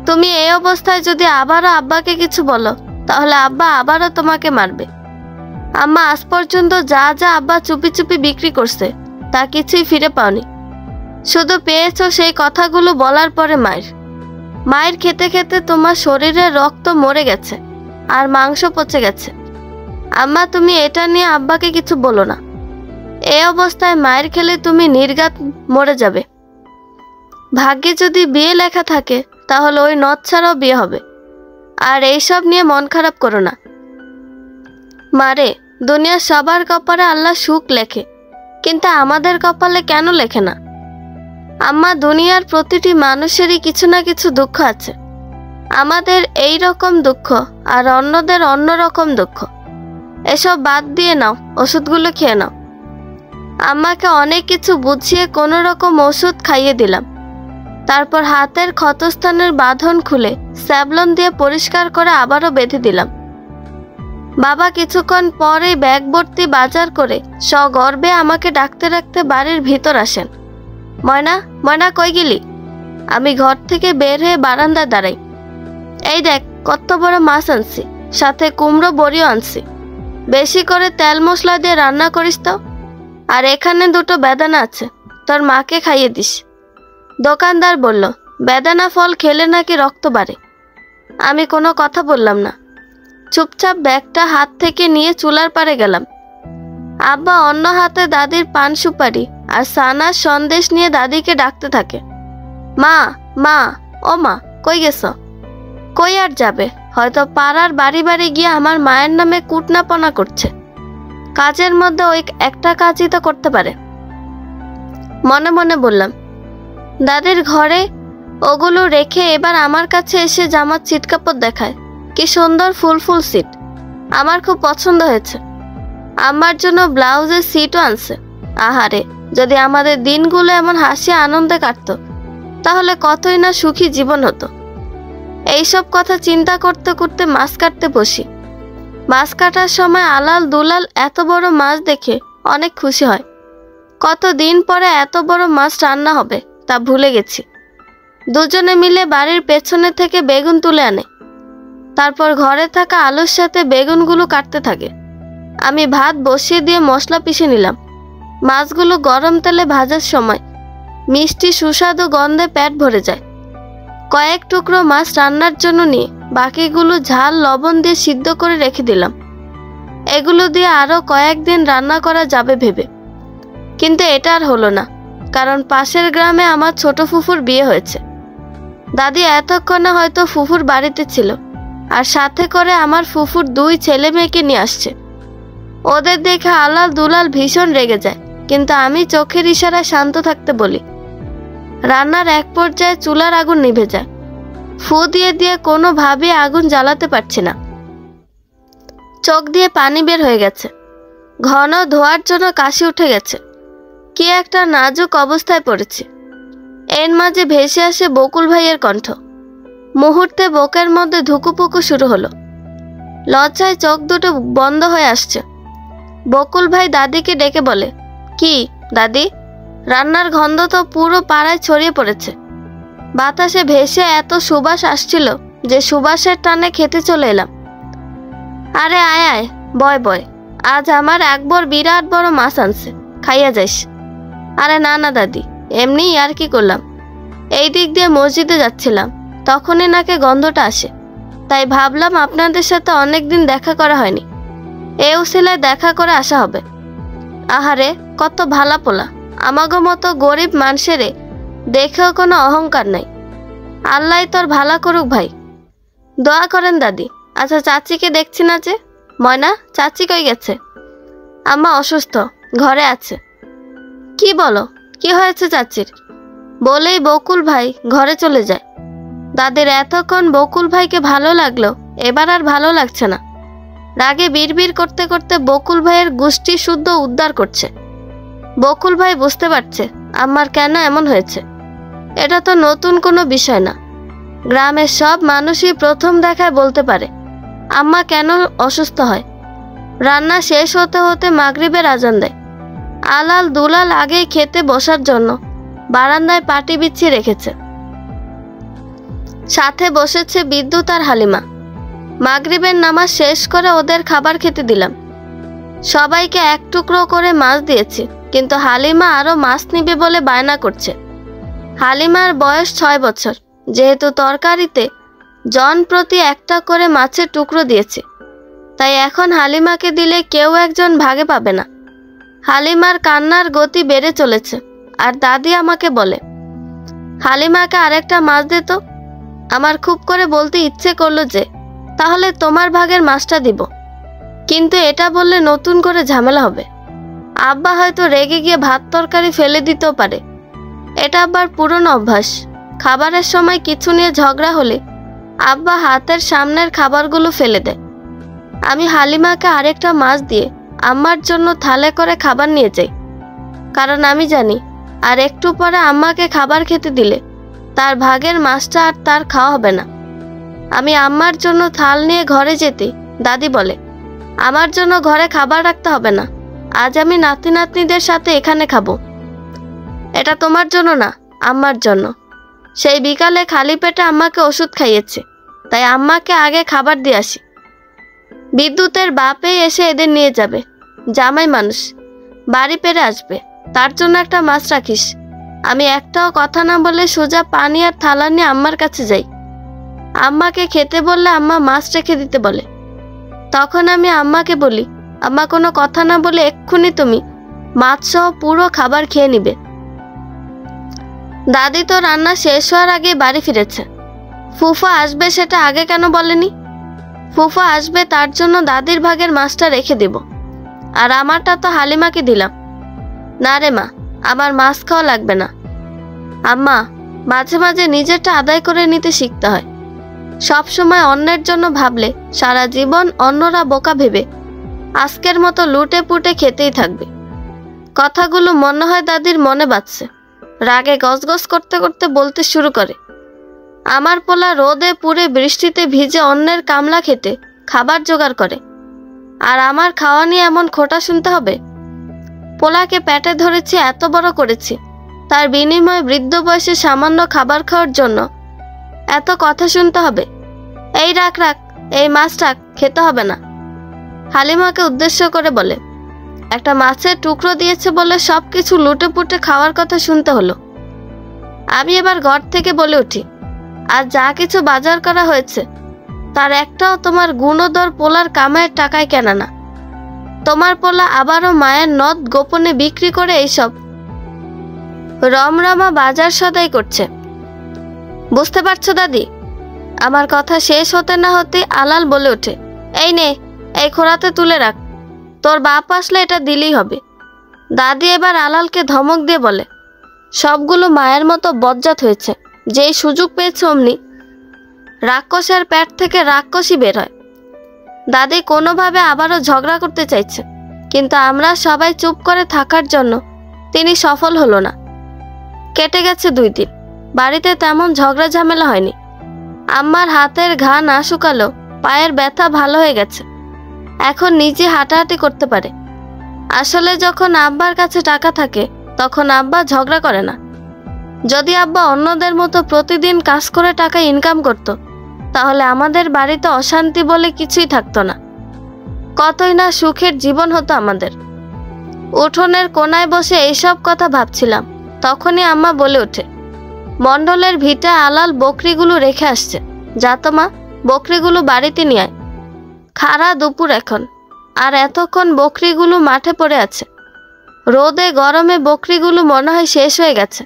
তুমি এই অবস্থায় যদি আবারও আব্বাকে কিছু বলো, তাহলে আব্বা আবারও তোমাকে মারবে। আম্মা আজ পর্যন্ত যা যা আব্বা চুপি চুপি বিক্রি করছে তা কিছুই ফিরে পাওনি, শুধু পেয়েছো সেই কথাগুলো বলার পরে মায়ের খেতে খেতে তোমার শরীরের রক্ত মরে গেছে আর মাংস পচে গেছে। আম্মা তুমি এটা নিয়ে আব্বাকে কিছু বলো না। এই অবস্থায় মায়ের খেলে তুমি নির্ঘাত মরে যাবে। ভাগ্যে যদি বিয়ে লেখা থাকে তাহলে ওই নথ ছাড়াও বিয়ে হবে। আর এইসব নিয়ে মন খারাপ করো না। মারে, দুনিয়ার সবার কপালে আল্লাহ সুখ লেখে, কিন্তু আমাদের কপালে কেন লেখে না? আম্মা দুনিয়ার প্রতিটি মানুষেরই কিছু না কিছু দুঃখ আছে। আমাদের এই রকম দুঃখ আর অন্যদের অন্য রকম দুঃখ। এসব বাদ দিয়ে নাও, ওষুধগুলো খেয়ে নাও। আম্মাকে অনেক কিছু বুঝিয়ে কোনো রকম ওষুধ খাইয়ে দিলাম। তারপর হাতের ক্ষতস্থানের বাঁধন খুলে স্যাভলন দিয়ে পরিষ্কার করে আবারও বেঁধে দিলাম। বাবা কিছুক্ষণ পরেই ব্যাগ ভর্তি বাজার করে সগর্বে আমাকে ডাকতে ডাকতে বাড়ির ভিতর আসেন। ময়না, ময়না কই গেলি? আমি ঘর থেকে বের হয়ে বারান্দায় দাঁড়াই। এই দেখ কত বড় মাছ আনছি, সাথে কুমড়ো বড়িও আনছি। বেশি করে তেল মশলা দিয়ে রান্না করিস তো। আর এখানে দুটো বেদানা আছে, তোর মাকে খাইয়ে দিস। দোকানদার বলল, বেদানা ফল খেলে নাকি রক্ত বাড়ে। আমি কোনো কথা বললাম না, চুপচাপ ব্যাগটা হাত থেকে নিয়ে চুলার পাড়ে গেলাম। আব্বা অন্য হাতে দাদির পান সুপারি আর সানার সন্দেশ নিয়ে দাদিকে ডাকতে থাকে। মা, মা, ও মা, কই গেছ? কই আর যাবে, হয়তো পাড়ার বাড়ি বাড়ি গিয়ে আমার মায়ের নামে কুটনাপনা করছে। কাজের মধ্যে ওই একটা কাজই তো করতে পারে। মনে মনে বললাম। দাদির ঘরে ওগুলো রেখে এবার আমার কাছে এসে জামার চিট কাপড় দেখায়। কি সুন্দর ফুল ফুল সিট, আমার খুব পছন্দ হয়েছে। আমার জন্য ব্লাউজের সিটও আনছে। আহারে, যদি আমাদের দিনগুলো এমন হাসি আনন্দে কাটতো তাহলে কতই না সুখী জীবন হতো। এইসব কথা চিন্তা করতে করতে মাছ কাটতে বসি। মাছ কাটার সময় আলাল দুলাল এত বড় মাছ দেখে অনেক খুশি হয়। কতদিন পরে এত বড় মাছ রান্না হবে তা ভুলে গেছি। দুজনে মিলে বাড়ির পেছনে থেকে বেগুন তুলে আনে, তারপর ঘরে থাকা আলুর সাথে বেগুনগুলো কাটতে থাকে। আমি ভাত বসিয়ে দিয়ে মশলা পিষে নিলাম। মাছগুলো গরম তেলে ভাজার সময় মিষ্টি সুস্বাদু গন্ধে পেট ভরে যায়। কয়েক টুকরো মাছ রান্নার জন্য নিয়ে বাকিগুলো ঝাল লবণ দিয়ে সিদ্ধ করে রেখে দিলাম। এগুলো দিয়ে আরও কয়েকদিন রান্না করা যাবে ভেবে, কিন্তু এটা আর হলো না, কারণ পাশের গ্রামে আমার ছোট ফুফুর বিয়ে হয়েছে। দাদি এতক্ষণে হয়তো ফুফুর বাড়িতে ছিল, আর সাথে করে আমার ফুফুর 2 ছেলে মেয়েকে নিয়ে আসছে। ওদের দেখে আলাল দুলাল ভীষণ রেগে যায়, কিন্তু আমি চোখের ইশারায় শান্ত থাকতে বলি। রান্নার এক পর্যায়ে চুলার আগুন নিভে যায়। ফু দিয়ে দিয়ে কোনোভাবে আগুন জ্বালাতে পারছি না। চোখ দিয়ে পানি বের হয়ে গেছে, ঘন ধোয়ার জন্য কাশি উঠে গেছে। কি একটা নাজুক অবস্থায় পড়েছি। এর মাঝে ভেসে আসে বকুল ভাইয়ের কণ্ঠ। মুহূর্তে বুকের মধ্যে ধুকুপুকু শুরু হলো। লজ্জায় চোখ দুটো বন্ধ হয়ে আসছে। বকুল ভাই দাদিকে ডেকে বলে, কি দাদি, রান্নার গন্ধ তো পুরো পাড়ায় ছড়িয়ে পড়েছে। বাতাসে ভেসে এত সুবাস আসছিল যে সুবাসের টানে খেতে চলে এলাম। আরে আয় আয়, বয় বয়, আজ আমার একবার বিরাট বড় মাছ আনছে, খাইয়া যাইস। আরে না না দাদি, এমনি আর কি করলাম। এই দিক দিয়ে মসজিদে যাচ্ছিলাম, তখনই নাকে গন্ধটা আসে, তাই ভাবলাম আপনাদের সাথে অনেকদিন দেখা করা হয়নি, এ উসিলায় দেখা করে আসা হবে। আহারে কত ভালা পোলা, আমাগো মতো গরিব মানুষেরে দেখেও কোনো অহংকার নাই। আল্লাহ তোর ভালা করুক ভাই, দোয়া করেন দাদি। আচ্ছা চাচিকে দেখছি না যে, ময়না চাচি কই গেছে? আম্মা অসুস্থ, ঘরে আছে। কি বলো, কি হয়েছে চাচির? বলেই বকুল ভাই ঘরে চলে যায়। দাদির এতক্ষণ বকুল ভাইকে ভালো লাগলো, এবার আর ভালো লাগছে না। রাগে বিড়বিড় করতে করতে বকুল ভাইয়ের গোষ্ঠী শুদ্ধ উদ্ধার করছে। বকুল ভাই বুঝতে পারছে আম্মার কেন এমন হয়েছে। এটা তো নতুন কোনো বিষয় না, গ্রামের সব মানুষই প্রথম দেখায় বলতে পারে আম্মা কেন অসুস্থ হয়। রান্না শেষ হতে হতে মাগরিবের আজান দেয়। আলাল দুলাল আগেই খেতে বসার জন্য বারান্দায় পাটি বিছিয়ে রেখেছে, সাথে বসেছে বিদ্যুৎ আর হালিমা। মাগরিবের নামাজ শেষ করে ওদের খাবার খেতে দিলাম। সবাইকে এক টুকরো করে মাছ দিয়েছি, কিন্তু হালিমা আরো মাছ নিবে বলে বায়না করছে। হালিমার বয়স 6 বছর, যেহেতু তরকারিতে জন প্রতি একটা করে মাছের টুকরো দিয়েছে, তাই এখন হালিমাকে দিলে কেউ একজন ভাগে পাবে না। হালিমার কান্নার গতি বেড়ে চলেছে, আর দাদি আমাকে বলে হালিমাকে আরেকটা মাছ দে তো। আমার খুব করে বলতে ইচ্ছে করলো যে তাহলে তোমার ভাগের মাছটা দিব, কিন্তু এটা বললে নতুন করে ঝামেলা হবে। আব্বা হয়তো রেগে গিয়ে ভাত তরকারি ফেলে দিতেও পারে। এটা আবার পুরনো অভ্যাস, খাবারের সময় কিছু নিয়ে ঝগড়া হলে আব্বা হাতের সামনের খাবারগুলো ফেলে দেয়। আমি হালিমাকে আরেকটা মাছ দিয়ে আম্মার জন্য থালে করে খাবার নিয়ে যাই, কারণ আমি জানি আর একটু পরে আম্মাকে খাবার খেতে দিলে তার ভাগের মাছটা আর তার খাওয়া হবে না। আমি আম্মার জন্য থাল নিয়ে ঘরে যেতে দাদি বলে আমার জন্য ঘরে খাবার রাখতে হবে না, আজ আমি নাতি নাতনিদের সাথে এখানে খাবো। এটা তোমার জন্য না, আম্মার জন্য। সেই বিকালে খালি পেটে আম্মাকে ওষুধ খাইয়েছে, তাই আম্মাকে আগে খাবার দিয়ে আসি। বিদ্যুতের বাপে এসে এদের নিয়ে যাবে, জামাই মানুষ বাড়ি পেরে আসবে, তার জন্য একটা মাছ রাখিস। আমি একটাও কথা না বলে সোজা পানি আর থালা নিয়ে আম্মার কাছে যাই। আম্মাকে খেতে বললে আম্মা মাছ রেখে দিতে বলে। তখন আমি আম্মাকে বলি আম্মা কোনো কথা না বলে এক্ষুনি তুমি মাছ সহ পুরো খাবার খেয়ে নিবে। দাদি তো রান্না শেষ হওয়ার আগে বাড়ি ফিরেছে। ফুফা আসবে সেটা আগে কেন বলেনি? ফুফা আসবে তার জন্য দাদির ভাগের মাছটা রেখে দিব, আর আমারটা তো হালিমাকে দিলাম। না রে মা, আমার মাছ খাওয়া লাগবে না। আম্মা, মাঝে মাঝে নিজেরটা আদায় করে নিতে শিখতে হয়। সব সময় অন্যের জন্য ভাবলে সারা জীবন অন্যরা বোকা ভেবে আজকের মতো লুটে পুটে খেতেই থাকবে। কথাগুলো মনে হয় দাদির মনে বাজছে। রাগে গজগজ করতে করতে বলতে শুরু করে আমার পোলা রোদে পুড়ে বৃষ্টিতে ভিজে অন্যের কামলা খেতে খাবার জোগাড় করে, আর আমার খাওয়া নিয়ে এমন খোঁটা শুনতে হবে? পোলাকে পেটে ধরেছি, এত বড় করেছি, তার বিনিময়ে বৃদ্ধ বয়সে সামান্য খাবার খাওয়ার জন্য এত কথা শুনতে হবে? এই রাখ রাখ, এই মাছ রাখ, খেতে হবে না। হালিমাকে উদ্দেশ্য করে বলে একটা মাছের টুকরো দিয়েছে বলে সবকিছু লুটে পুটে খাওয়ার কথা শুনতে হলো। আমি এবার ঘর থেকে বলে উঠি আর যা কিছু বাজার করা হয়েছে তার একটাও তোমার গুণধর পোলার কামাইয়ের টাকায় কেনা না। তোমার পোলা আবারও মায়ের নদ গোপনে বিক্রি করে এইসব রমরমা বাজার সদাই করছে। বুঝতে পারছো দাদি? আমার কথা শেষ হতে না হতে আলাল বলে ওঠে এই নে, এই খোড়াতে তুলে রাখ, তোর বাপ আসলে এটা দিলেই হবে। দাদি এবার আলালকে ধমক দিয়ে বলে সবগুলো মায়ের মতো বজ্জাত হয়েছে, যেই সুযোগ পেয়েছে অমনি রাক্ষসের পেট থেকে রাক্ষসী বের হয়। দাদি কোনোভাবে আবারও ঝগড়া করতে চাইছে, কিন্তু আমরা সবাই চুপ করে থাকার জন্য তিনি সফল হলো না। কেটে গেছে 2 দিন, বাড়িতে তেমন ঝগড়া ঝামেলা হয়নি। আম্মার হাতের ঘা না শুকালো, পায়ের ব্যথা ভালো হয়ে গেছে, এখন নিজে হাঁটাহাঁটি করতে পারে। আসলে যখন আব্বার কাছে টাকা থাকে তখন আব্বা ঝগড়া করে না। যদি আব্বা অন্যদের মতো প্রতিদিন কাজ করে টাকা ইনকাম করত তাহলে আমাদের বাড়িতে অশান্তি বলে কিছুই থাকতো না, কতই না সুখের জীবন হতো আমাদের। উঠোনের কোনায় বসে এইসব কথা ভাবছিলাম, তখনই আম্মা বলে ওঠে, মণ্ডলের ভিটে আলাল বকরিগুলো রেখে আসছে, যা তো মা, বকরিগুলো বাড়িতে নিয়ে আয়। খাড়া দুপুর এখন, আর এতক্ষণ বকরিগুলো মাঠে পড়ে আছে। রোদে গরমে বকরিগুলো মনে হয় শেষ হয়ে গেছে।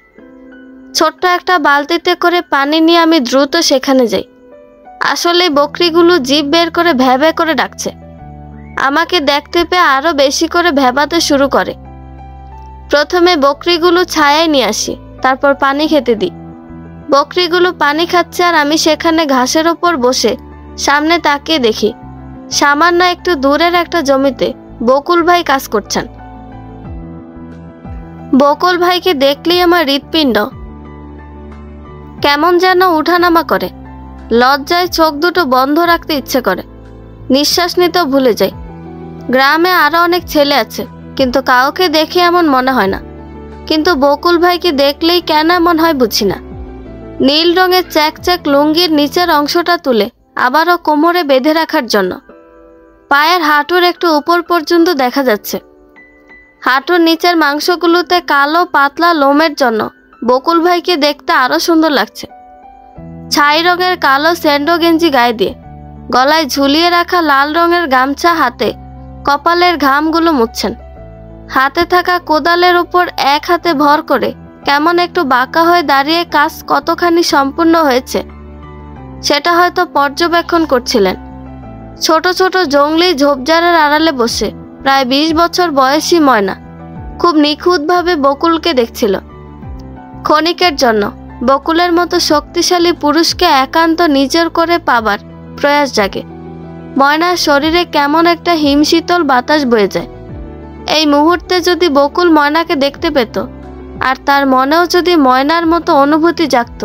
ছোট্ট একটা বালতিতে করে পানি নিয়ে আমি দ্রুত সেখানে যাই। আসলে বকরিগুলো জিভ বের করে ভ্যাভ্যা করে ডাকছে। আমাকে দেখতে পেয়ে আরো বেশি করে ভ্যাবাতে শুরু করে। প্রথমে বকরিগুলো ছায়ায় নিয়ে আসি, তারপর পানি খেতে দিই। বকরিগুলো পানি খাচ্ছে আর আমি সেখানে ঘাসের ওপর বসে সামনে তাকিয়ে দেখি সামান্য একটু দূরের একটা জমিতে বকুল ভাই কাজ করছেন। বকুল ভাইকে দেখলেই আমার হৃৎপিণ্ড কেমন যেন উঠানামা করে। লজ্জায় চোখ দুটো বন্ধ রাখতে ইচ্ছে করে, নিঃশ্বাস নিতেও ভুলে যাই। গ্রামে আরো অনেক ছেলে আছে, কিন্তু কাউকে দেখে এমন মনে হয় না। কিন্তু বকুল ভাইকে দেখলেই কেন এমন হয় বুঝি না। নীল রঙের চ্যাক লুঙ্গির নিচের অংশটা তুলে আবারও কোমরে বেঁধে রাখার জন্য। পায়ের হাঁটুর একটু উপর পর্যন্ত দেখা যাচ্ছে। হাঁটুর নিচের মাংসগুলোতে কালো পাতলা লোমের জন্য বকুল ভাইকে দেখতে আরো সুন্দর লাগছে। ছাই রঙের কালো স্যান্ডো গেঞ্জি গায়ে দিয়ে, গলায় ঝুলিয়ে রাখা লাল রঙের গামছা হাতে কপালের ঘামগুলো মুছছেন। হাতে থাকা কোদালের উপর এক হাতে ভর করে কেমন একটু বাঁকা হয়ে দাঁড়িয়ে কাজ কতখানি সম্পূর্ণ হয়েছে সেটা হয়তো পর্যবেক্ষণ করছিলেন। ছোট ছোট জংলি ঝোপঝাড়ের আড়ালে বসে প্রায় 20 বছর বয়সী ময়না খুব নিখুঁতভাবে বকুলকে দেখছিল। ক্ষণিকের জন্য বকুলের মতো শক্তিশালী পুরুষকে একান্ত নিজের করে পাবার প্রয়াস জাগে। ময়নার শরীরে কেমন একটা হিমশীতল বাতাস বয়ে যায়। এই মুহূর্তে যদি বকুল ময়নাকে দেখতে পেত আর তার মনেও যদি ময়নার মতো অনুভূতি জাগত,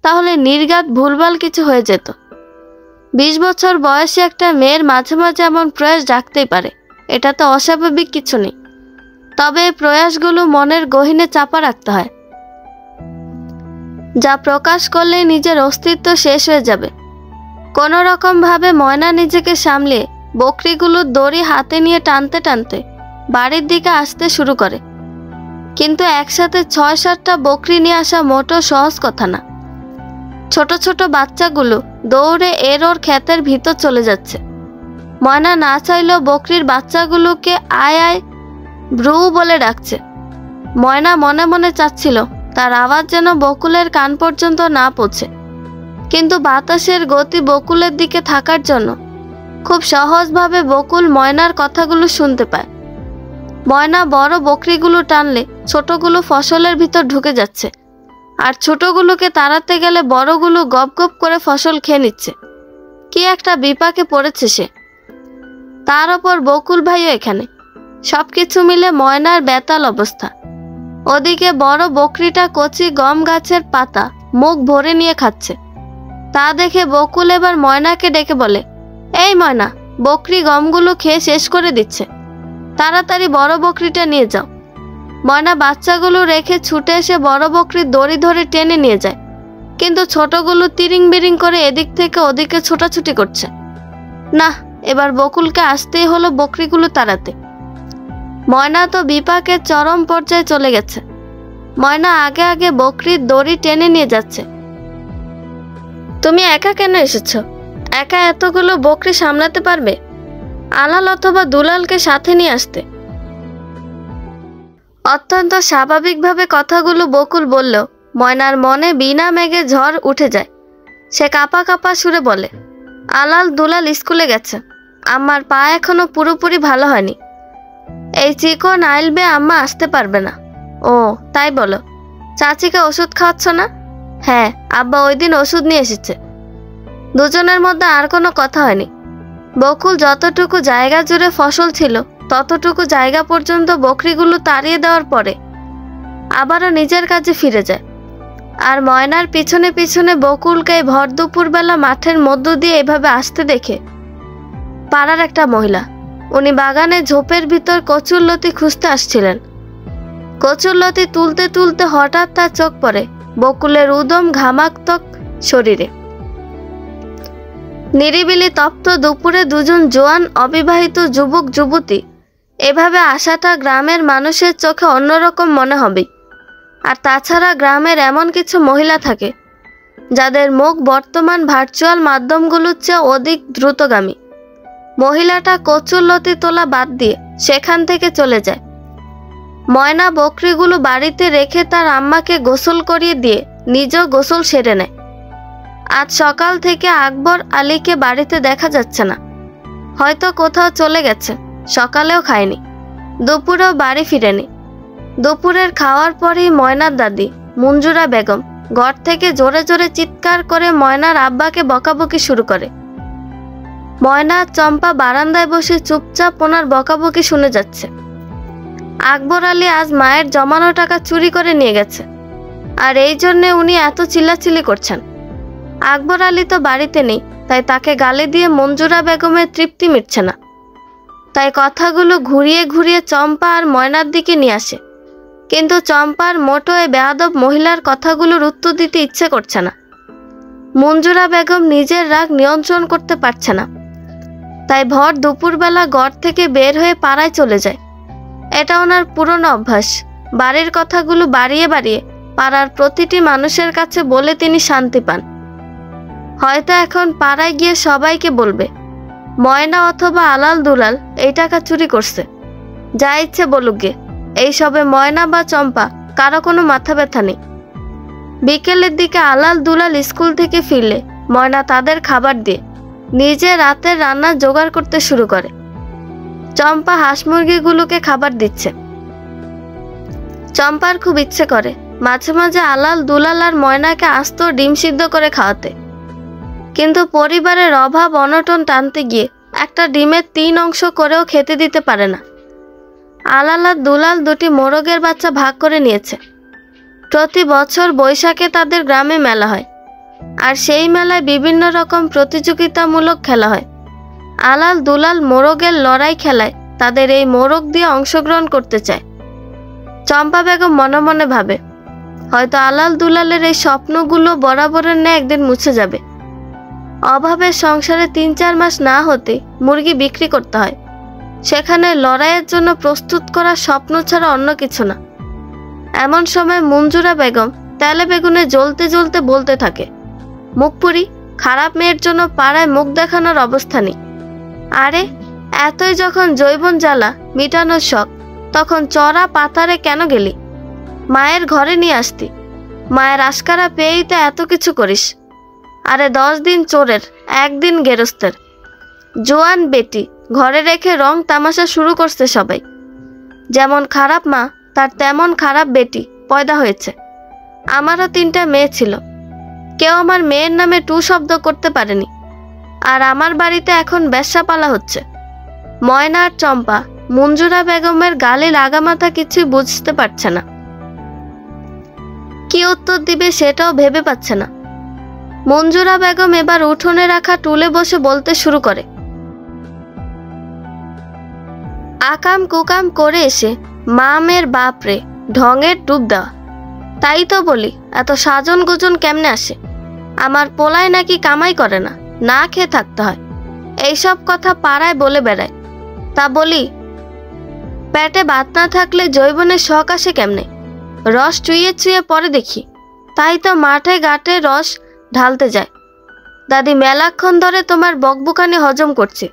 তাহলে নির্ঘাত ভুলভাল কিছু হয়ে যেত। 20 বছর বয়সী একটা মেয়ের মাঝে মাঝে এমন প্রয়াস জাগতেই পারে, এটা তো অস্বাভাবিক কিছু নেই। তবে এই প্রয়াসগুলো মনের গহীনে চাপা রাখতে হয়, যা প্রকাশ করলেই নিজের অস্তিত্ব শেষ হয়ে যাবে। কোনো রকম ভাবে ময়না নিজেকে সামলিয়ে বকরিগুলোর দড়ি হাতে নিয়ে টানতে টানতে বাড়ির দিকে আসতে শুরু করে। কিন্তু একসাথে 6-7টা বকরি নিয়ে আসা মোটো সহজ কথা না। ছোট ছোট বাচ্চাগুলো দৌড়ে এর ওর ক্ষেতের ভিতর চলে যাচ্ছে। ময়না না চাইলেও বকরির বাচ্চাগুলোকে আয় আয় ব্রু বলে ডাকছে। ময়না মনে মনে চাচ্ছিল তার আওয়াজ যেন বকুলের কান পর্যন্ত না পৌঁছে, কিন্তু বাতাসের গতি বকুলের দিকে থাকার জন্য খুব সহজভাবে বকুল ময়নার কথাগুলো শুনতে পায়। ময়না বড় বকরিগুলো টানলে ছোটগুলো ফসলের ভিতর ঢুকে যাচ্ছে, আর ছোটগুলোকে তাড়াতে গেলে বড়গুলো গপ গপ করে ফসল খেয়ে নিচ্ছে। কি একটা বিপাকে পড়েছে সে। তার ওপর বকুল ভাইও এখানে। সবকিছু মিলে ময়নার বেতাল অবস্থা। ওদিকে বড় বকরিটা কচি গম গাছের পাতা মুখ ভরে নিয়ে খাচ্ছে। তা দেখে বকুল এবার ময়নাকে ডেকে বলে, এই ময়না, বকরি গমগুলো খেয়ে শেষ করে দিচ্ছে, তাড়াতাড়ি বড় বকরিটা নিয়ে যাও। ময়না বাচ্চাগুলো রেখে ছুটে এসে বড় বকরির দড়ি ধরে টেনে নিয়ে যায়, কিন্তু ছোটগুলো তিরিং বিরিং করে এদিক থেকে ওদিকে ছোটাছুটি করছে। না, এবার বকুলকে আসতেই হলো বকরিগুলো তাড়াতে। ময়না তো বিপাকের চরম পর্যায়ে চলে গেছে। ময়না আগে আগে বকরির দড়ি টেনে নিয়ে যাচ্ছে। তুমি একা কেন এসেছো? একা এতগুলো বকরি সামলাতে পারবে? আলাল অথবা দুলালকে সাথে নিয়ে আসতে। অত্যন্ত স্বাভাবিকভাবে কথাগুলো বকুল বলল। ময়নার মনে বিনা মেঘে ঝড় উঠে যায়। সে কাঁপা কাঁপা সুরে বলে, আলাল দুলাল স্কুলে গেছে, আমার পা এখনো পুরোপুরি ভালো হয়নি। এই চিকন আইলবে আম্মা আসতে পারবে না। ও তাই বলো? চাচিকে ওষুধ খাওয়াচ্ছ না? হ্যাঁ, আব্বা ওই দিন ওষুধ নিয়ে এসেছে। দুজনের মধ্যে আর কোনো কথা হয়নি। বকুল যতটুকু জায়গা জুড়ে ফসল ছিল ততটুকু জায়গা পর্যন্ত বকরিগুলো তাড়িয়ে দেওয়ার পরে আবারও নিজের কাজে ফিরে যায়। আর ময়নার পিছনে পিছনে বকুলকে ভর দুপুরবেলা মাঠের মধ্য দিয়ে এভাবে আসতে দেখে পাড়ার একটা মহিলা, উনি বাগানে ঝোপের ভিতর কচুরলতি খুঁজতে আসছিলেন। কচুরলতি তুলতে তুলতে হঠাৎ তার চোখ পড়ে বকুলের উদম ঘামাক্তক শরীরে। নিরিবিলি তপ্ত দুপুরে দুজন জোয়ান অবিবাহিত যুবক যুবতী এভাবে আসাটা গ্রামের মানুষের চোখে অন্যরকম মনে হবে। আর তাছাড়া গ্রামের এমন কিছু মহিলা থাকে যাদের মুখ বর্তমান ভার্চুয়াল মাধ্যমগুলোর চেয়ে অধিক দ্রুতগামী। মহিলাটা কচুরলতি তোলা বাদ দিয়ে সেখান থেকে চলে যায়। ময়না বকরিগুলো বাড়িতে রেখে তার আম্মাকে গোসল করিয়ে দিয়ে নিজেও গোসল সেরে নেয়। আজ সকাল থেকে আকবর আলীকে বাড়িতে দেখা যাচ্ছে না, হয়তো কোথাও চলে গেছে। সকালেও খায়নি, দুপুরেও বাড়ি ফিরেনি। দুপুরের খাওয়ার পরেই ময়নার দাদি মঞ্জুরা বেগম ঘর থেকে জোরে জোরে চিৎকার করে ময়নার আব্বাকে বকাবকি শুরু করে। ময়না চম্পা বারান্দায় বসে চুপচাপ ওনার বকাবকি শুনে যাচ্ছে। আকবর আলী আজ মায়ের জমানো টাকা চুরি করে নিয়ে গেছে, আর এই জন্যে উনি এত চিল্লাচিল্লি করছেন। আকবর আলী তো বাড়িতে নেই, তাই তাকে গালি দিয়ে মঞ্জুরা বেগমের তৃপ্তি মিটছে না। তাই কথাগুলো ঘুরিয়ে ঘুরিয়ে চম্পা আর ময়নার দিকে নিয়ে আসে, কিন্তু চম্পার মোটো এ বেয়াদব মহিলার কথাগুলোর উত্তর দিতে ইচ্ছে করছে না। মঞ্জুরা বেগম নিজের রাগ নিয়ন্ত্রণ করতে পারছে না, তাই ভর দুপুরবেলা ঘর থেকে বের হয়ে পাড়ায় চলে যায়। এটা ওনার পুরনো অভ্যাস। বাড়ির কথাগুলো বাড়িয়ে বাড়িয়ে পাড়ার প্রতিটি মানুষের কাছে বলে তিনি শান্তি পান। হয়তো এখন পাড়ায় গিয়ে সবাইকে বলবে ময়না অথবা আলাল দুলাল এই টাকা চুরি করছে। যা ইচ্ছে বলুক গে, এইসবে ময়না বা চম্পা কারো কোনো মাথা ব্যথা নেই। বিকেলের দিকে আলাল দুলাল স্কুল থেকে ফিরলে ময়না তাদের খাবার দিয়ে নিজে রাতের রান্না জোগাড় করতে শুরু করে। চম্পা হাঁস মুরগিগুলোকে খাবার দিচ্ছে। চম্পার খুব ইচ্ছে করে মাঝে মাঝে আলাল দুলাল আর ময়নাকে আস্ত ডিম সিদ্ধ করে খাওয়াতে, কিন্তু পরিবারের অভাব অনটন টানতে গিয়ে একটা ডিমের 3 অংশ করেও খেতে দিতে পারে না। আলাল আর দুলাল দুটি মোরগের বাচ্চা ভাগ করে নিয়েছে। প্রতি বছর বৈশাখে তাদের গ্রামে মেলা হয়, আর সেই মেলায় বিভিন্ন রকম প্রতিযোগিতামূলক খেলা হয়। আলাল দুলাল মোরগের লড়াই খেলায় তাদের এই মোরগ দিয়ে অংশগ্রহণ করতে চায়। চম্পা বেগম মনে মনে ভাবে হয়তো আলাল দুলালের এই স্বপ্নগুলো বরাবরের ন্যায় একদিন মুছে যাবে। অভাবের সংসারে 3-4 মাস না হতে মুরগি বিক্রি করতে হয়, সেখানে লড়াইয়ের জন্য প্রস্তুত করা স্বপ্ন ছাড়া অন্য কিছু না। এমন সময় মঞ্জুরা বেগম তেলে বেগুনে জ্বলতে জ্বলতে বলতে থাকে, মুখপুরি খারাপ মেয়ের জন্য পাড়ায় মুখ দেখানোর অবস্থা নেই। আরে এতই যখন জৈবন জ্বালা মিটানোর শখ, তখন চড়া পাতারে কেন গেলি? মায়ের ঘরে নিয়ে আসতি, মায়ের আশকারা পেয়েই তো এত কিছু করিস। আরে 10 দিন চোরের 1 দিন গেরস্তের। জোয়ান বেটি ঘরে রেখে রং তামাশা শুরু করছে সবাই। যেমন খারাপ মা তার তেমন খারাপ বেটি পয়দা হয়েছে। আমারও 3টা মেয়ে ছিল, কেউ আমার মেয়ের নামে টু শব্দ করতে পারেনি। আর আমার বাড়িতে এখন বেশ্যা পালা হচ্ছে। ময়না আর চম্পা মঞ্জুরা বেগমের গালে লাগামাথা কিছুই বুঝতে পারছে না, কি উত্তর দিবে সেটাও ভেবে পাচ্ছে না। মঞ্জুরা বেগম এবার উঠোনে রাখা টুলে বসে বলতে শুরু করে, আকাম কুকাম করে এসে মামের বাপরে ঢঙের ডুব দেওয়া। তাই তো বলি এত সাজন গুজন কেমনে আসে? আমার পোলায় নাকি কামাই করে না, না খেয়ে থাকতে হয়। এইসব কথা পাড়ায় বলে বেড়ায়। তা বলি, পেটে ভাত না থাকলে জৈবনের শখ আসে কেমনে? রস চুইয়ে চুইয়ে পরে দেখি। তাই তো মাঠে ঘাটে রস ঢালতে যায়। দাদি মেলাক্ষণ ধরে তোমার বকবুকানি হজম করছে।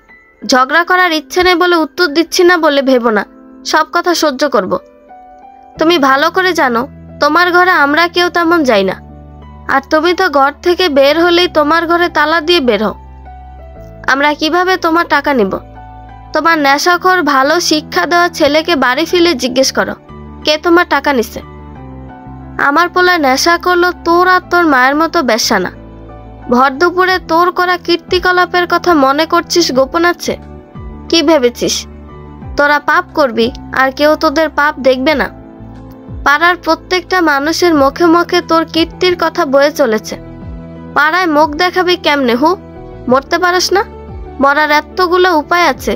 ঝগড়া করার ইচ্ছে নেই বলে উত্তর দিচ্ছি না বলে ভেবো না সব কথা সহ্য করব। তুমি ভালো করে জানো তোমার ঘরে আমরা কেউ তেমন যাই না, আর তুমি তো ঘর থেকে বের হলেই তোমার ঘরে তালা দিয়ে বের হও। আমরা কিভাবে তোমার টাকা নিব? তোমার নেশাখোর ভালো শিক্ষা দেওয়া ছেলেকে বাড়ি ফিরে জিজ্ঞেস করো কে তোমার টাকা নিছে। আমার পোলা নেশা করলো তোর আর তোর মায়ের মতো বেশ্যা না। ভর দুপুরে তোর করা কীর্তিকলাপের কথা মনে করছিস গোপন আছে? কি ভেবেছিস তোরা পাপ করবি আর কেউ তোদের পাপ দেখবে না? পাড়ার প্রত্যেকটা মানুষের মুখে মুখে তোর কীর্তির কথা বয়ে চলেছে। পাড়ায় মুখ দেখাবি কেমনে? মরতে পারস না? মরার এতগুলো উপায় আছে,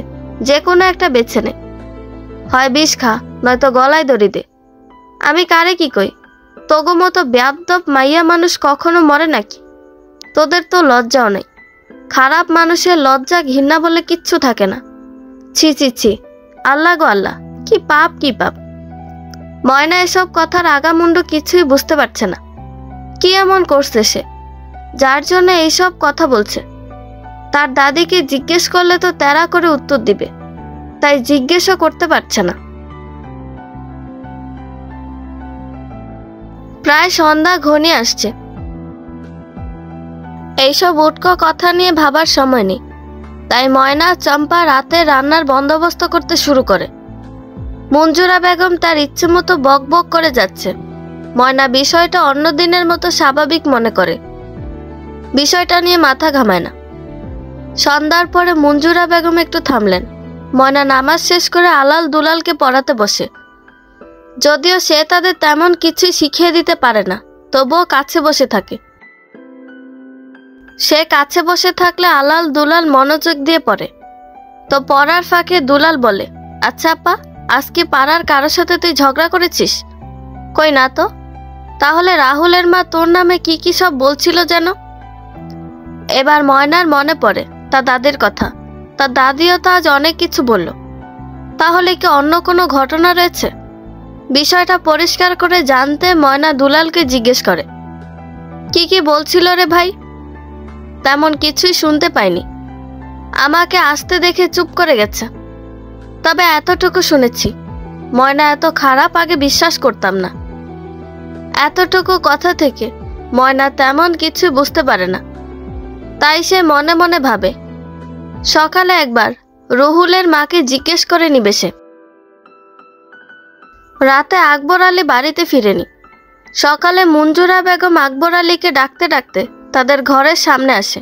যে কোনো একটা বেছে নে। হয় বিষ খা, নয়তো গলায় দড়ি দে। আমি কারে কি কই? তোগো মতো বেয়াদব মাইয়া মানুষ কখনো মরে নাকি? তোদের তো লজ্জাও নেই। খারাপ মানুষের লজ্জা ঘৃণা বলে কিচ্ছু থাকে না। ছি ছি ছি, আল্লাহ গো আল্লাহ, কি পাপ কি পাপ। ময়না এসব কথার আগামুন্ডু কিছুই বুঝতে পারছে না। কি এমন করছে সে যার জন্য এইসব কথা বলছে? তার দাদিকে জিজ্ঞেস করলে তো তেরা করে উত্তর দিবে, তাই জিজ্ঞেসও করতে পারছে না। প্রায় সন্ধ্যা ঘনিয়ে আসছে। এইসব উটকো কথা নিয়ে ভাবার সময় নেই, তাই ময়না চম্পা রাতে রান্নার বন্দোবস্ত করতে শুরু করে। মঞ্জুরা বেগম তার ইচ্ছে মতো বক বক করে যাচ্ছে। ময়না বিষয়টা অন্য দিনের মতো স্বাভাবিক মনে করে, বিষয়টা নিয়ে মাথা ঘামায় না। সন্ধ্যার পরে মঞ্জুরা বেগম একটু থামলেন। ময়না নামাজ শেষ করে আলাল দুলালকে পড়াতে বসে। যদিও সে তাদের তেমন কিছুই শিখিয়ে দিতে পারে না, তবুও কাছে বসে থাকে। সে কাছে বসে থাকলে আলাল দুলাল মনোযোগ দিয়ে পড়ে। তো পড়ার ফাঁকে দুলাল বলে, আচ্ছা আপা, আজকে পাড়ার কারোর সাথে তুই ঝগড়া করেছিস? কই না তো। তাহলে রাহুলের মা তোর নামে কি কি সব বলছিল যেন? এবার ময়নার মনে পড়ে তার দাদির কথা। তার দাদিও তো আজ অনেক কিছু বলল। তাহলে কি অন্য কোনো ঘটনা রয়েছে? বিষয়টা পরিষ্কার করে জানতে ময়না দুলালকে জিজ্ঞেস করে, কি কি বলছিল রে ভাই? তেমন কিছুই শুনতে পাইনি, আমাকে আসতে দেখে চুপ করে গেছে। তবে এতটুকু শুনেছি, ময়না এত খারাপ আগে বিশ্বাস করতাম না। এতটুকু কথা থেকে ময়না তেমন কিছু বুঝতে পারে না, তাই সে মনে মনে ভাবে সকালে একবার রুহুলের মাকে জিজ্ঞেস করে নিবে সে। রাতে আকবর আলী বাড়িতে ফিরেনি। সকালে মঞ্জুরা বেগম আকবর আলীকে ডাকতে ডাকতে তাদের ঘরের সামনে আসে,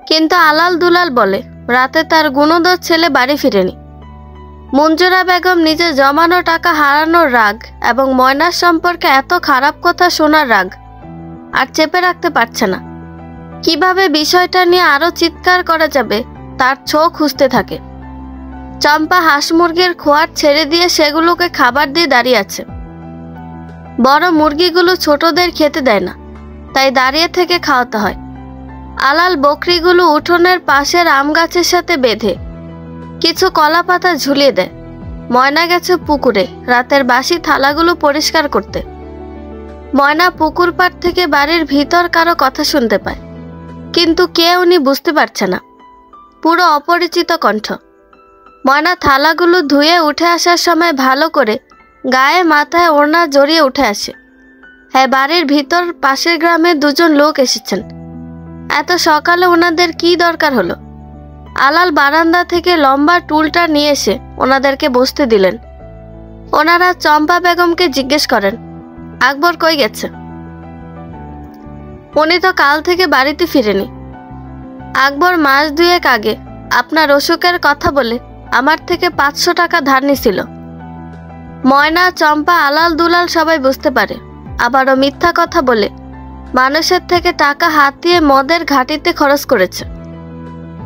কিন্তু আলাল দুলাল বলে রাতে তার গুণধর ছেলে বাড়ি ফিরেনি। মঞ্জুরা বেগম নিজে জমানো টাকা হারানোর রাগ এবং ময়নার সম্পর্কে এত খারাপ কথা শোনার রাগ আর চেপে রাখতে পারছে না। কিভাবে বিষয়টা নিয়ে আরো চিৎকার করা যাবে তার ছোঁ খুঁজতে থাকে। চম্পা হাঁস মুরগির খোয়ার ছেড়ে দিয়ে সেগুলোকে খাবার দিয়ে দাঁড়িয়ে আছে। বড় মুরগিগুলো ছোটদের খেতে দেয় না, তাই দাঁড়িয়ে থেকে খাওয়াতে হয়। আলাল বকরিগুলো উঠোনের পাশের আম গাছের সাথে বেঁধে কিছু কলা পাতা ঝুলিয়ে দেয়। ময়না গেছে পুকুরে রাতের বাসি থালাগুলো পরিষ্কার করতে। ময়না পুকুর পাড় থেকে বাড়ির ভিতর কারো কথা শুনতে পায়, কিন্তু কে উনি বুঝতে পারছে না। পুরো অপরিচিত কণ্ঠ। ময়না থালাগুলো ধুয়ে উঠে আসার সময় ভালো করে গায়ে মাথায় ওড়না জড়িয়ে উঠে আসে। হ্যাঁ, বাড়ির ভিতর পাশের গ্রামে দুজন লোক এসেছেন। এত সকালে ওনাদের কি দরকার হলো? আলাল বারান্দা থেকে লম্বা টুলটা নিয়ে এসে ওনাদেরকে বসতে দিলেন। ওনারা চম্পা বেগমকে জিজ্ঞেস করেন, আকবর কই গেছে? উনি তো কাল থেকে বাড়িতে ফিরেনি। আকবর মাস দুয়েক আগে আপনার অসুখের কথা বলে আমার থেকে 500 টাকা ধার নিছিল। ময়না, চম্পা, আলাল দুলাল সবাই বুঝতে পারে। আবারও মিথ্যা কথা বলে মানুষের থেকে টাকা হাতিয়ে মদের ঘাটিতে খরচ করেছে।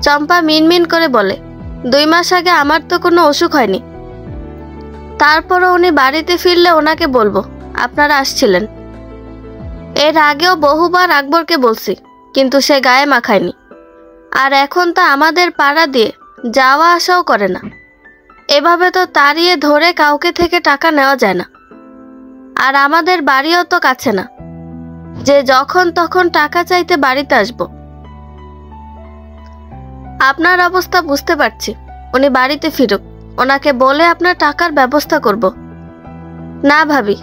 চম্পা মিনমিন করে বলে, 2 মাস আগে আমার তো কোনো অসুখ হয়নি। তারপরও উনি বাড়িতে ফিরলে ওনাকে বলবো আপনারা আসছিলেন। এর আগেও বহুবার আকবরকে বলছি, কিন্তু সে গায়ে মাখায়নি। আর এখন তো আমাদের পাড়া দিয়ে যাওয়া আসাও করে না। এভাবে তো তাড়িয়ে ধরে কাউকে থেকে টাকা নেওয়া যায় না। আর আমাদের বাড়িও তো কাছে না যে যখন তখন টাকা চাইতে বাড়িতে আসবো। আপনার অবস্থা বুঝতে পারছি। উনি বাড়িতে ফিরুক, ওনাকে বলে আপনার টাকার ব্যবস্থা করব। না ভাবি,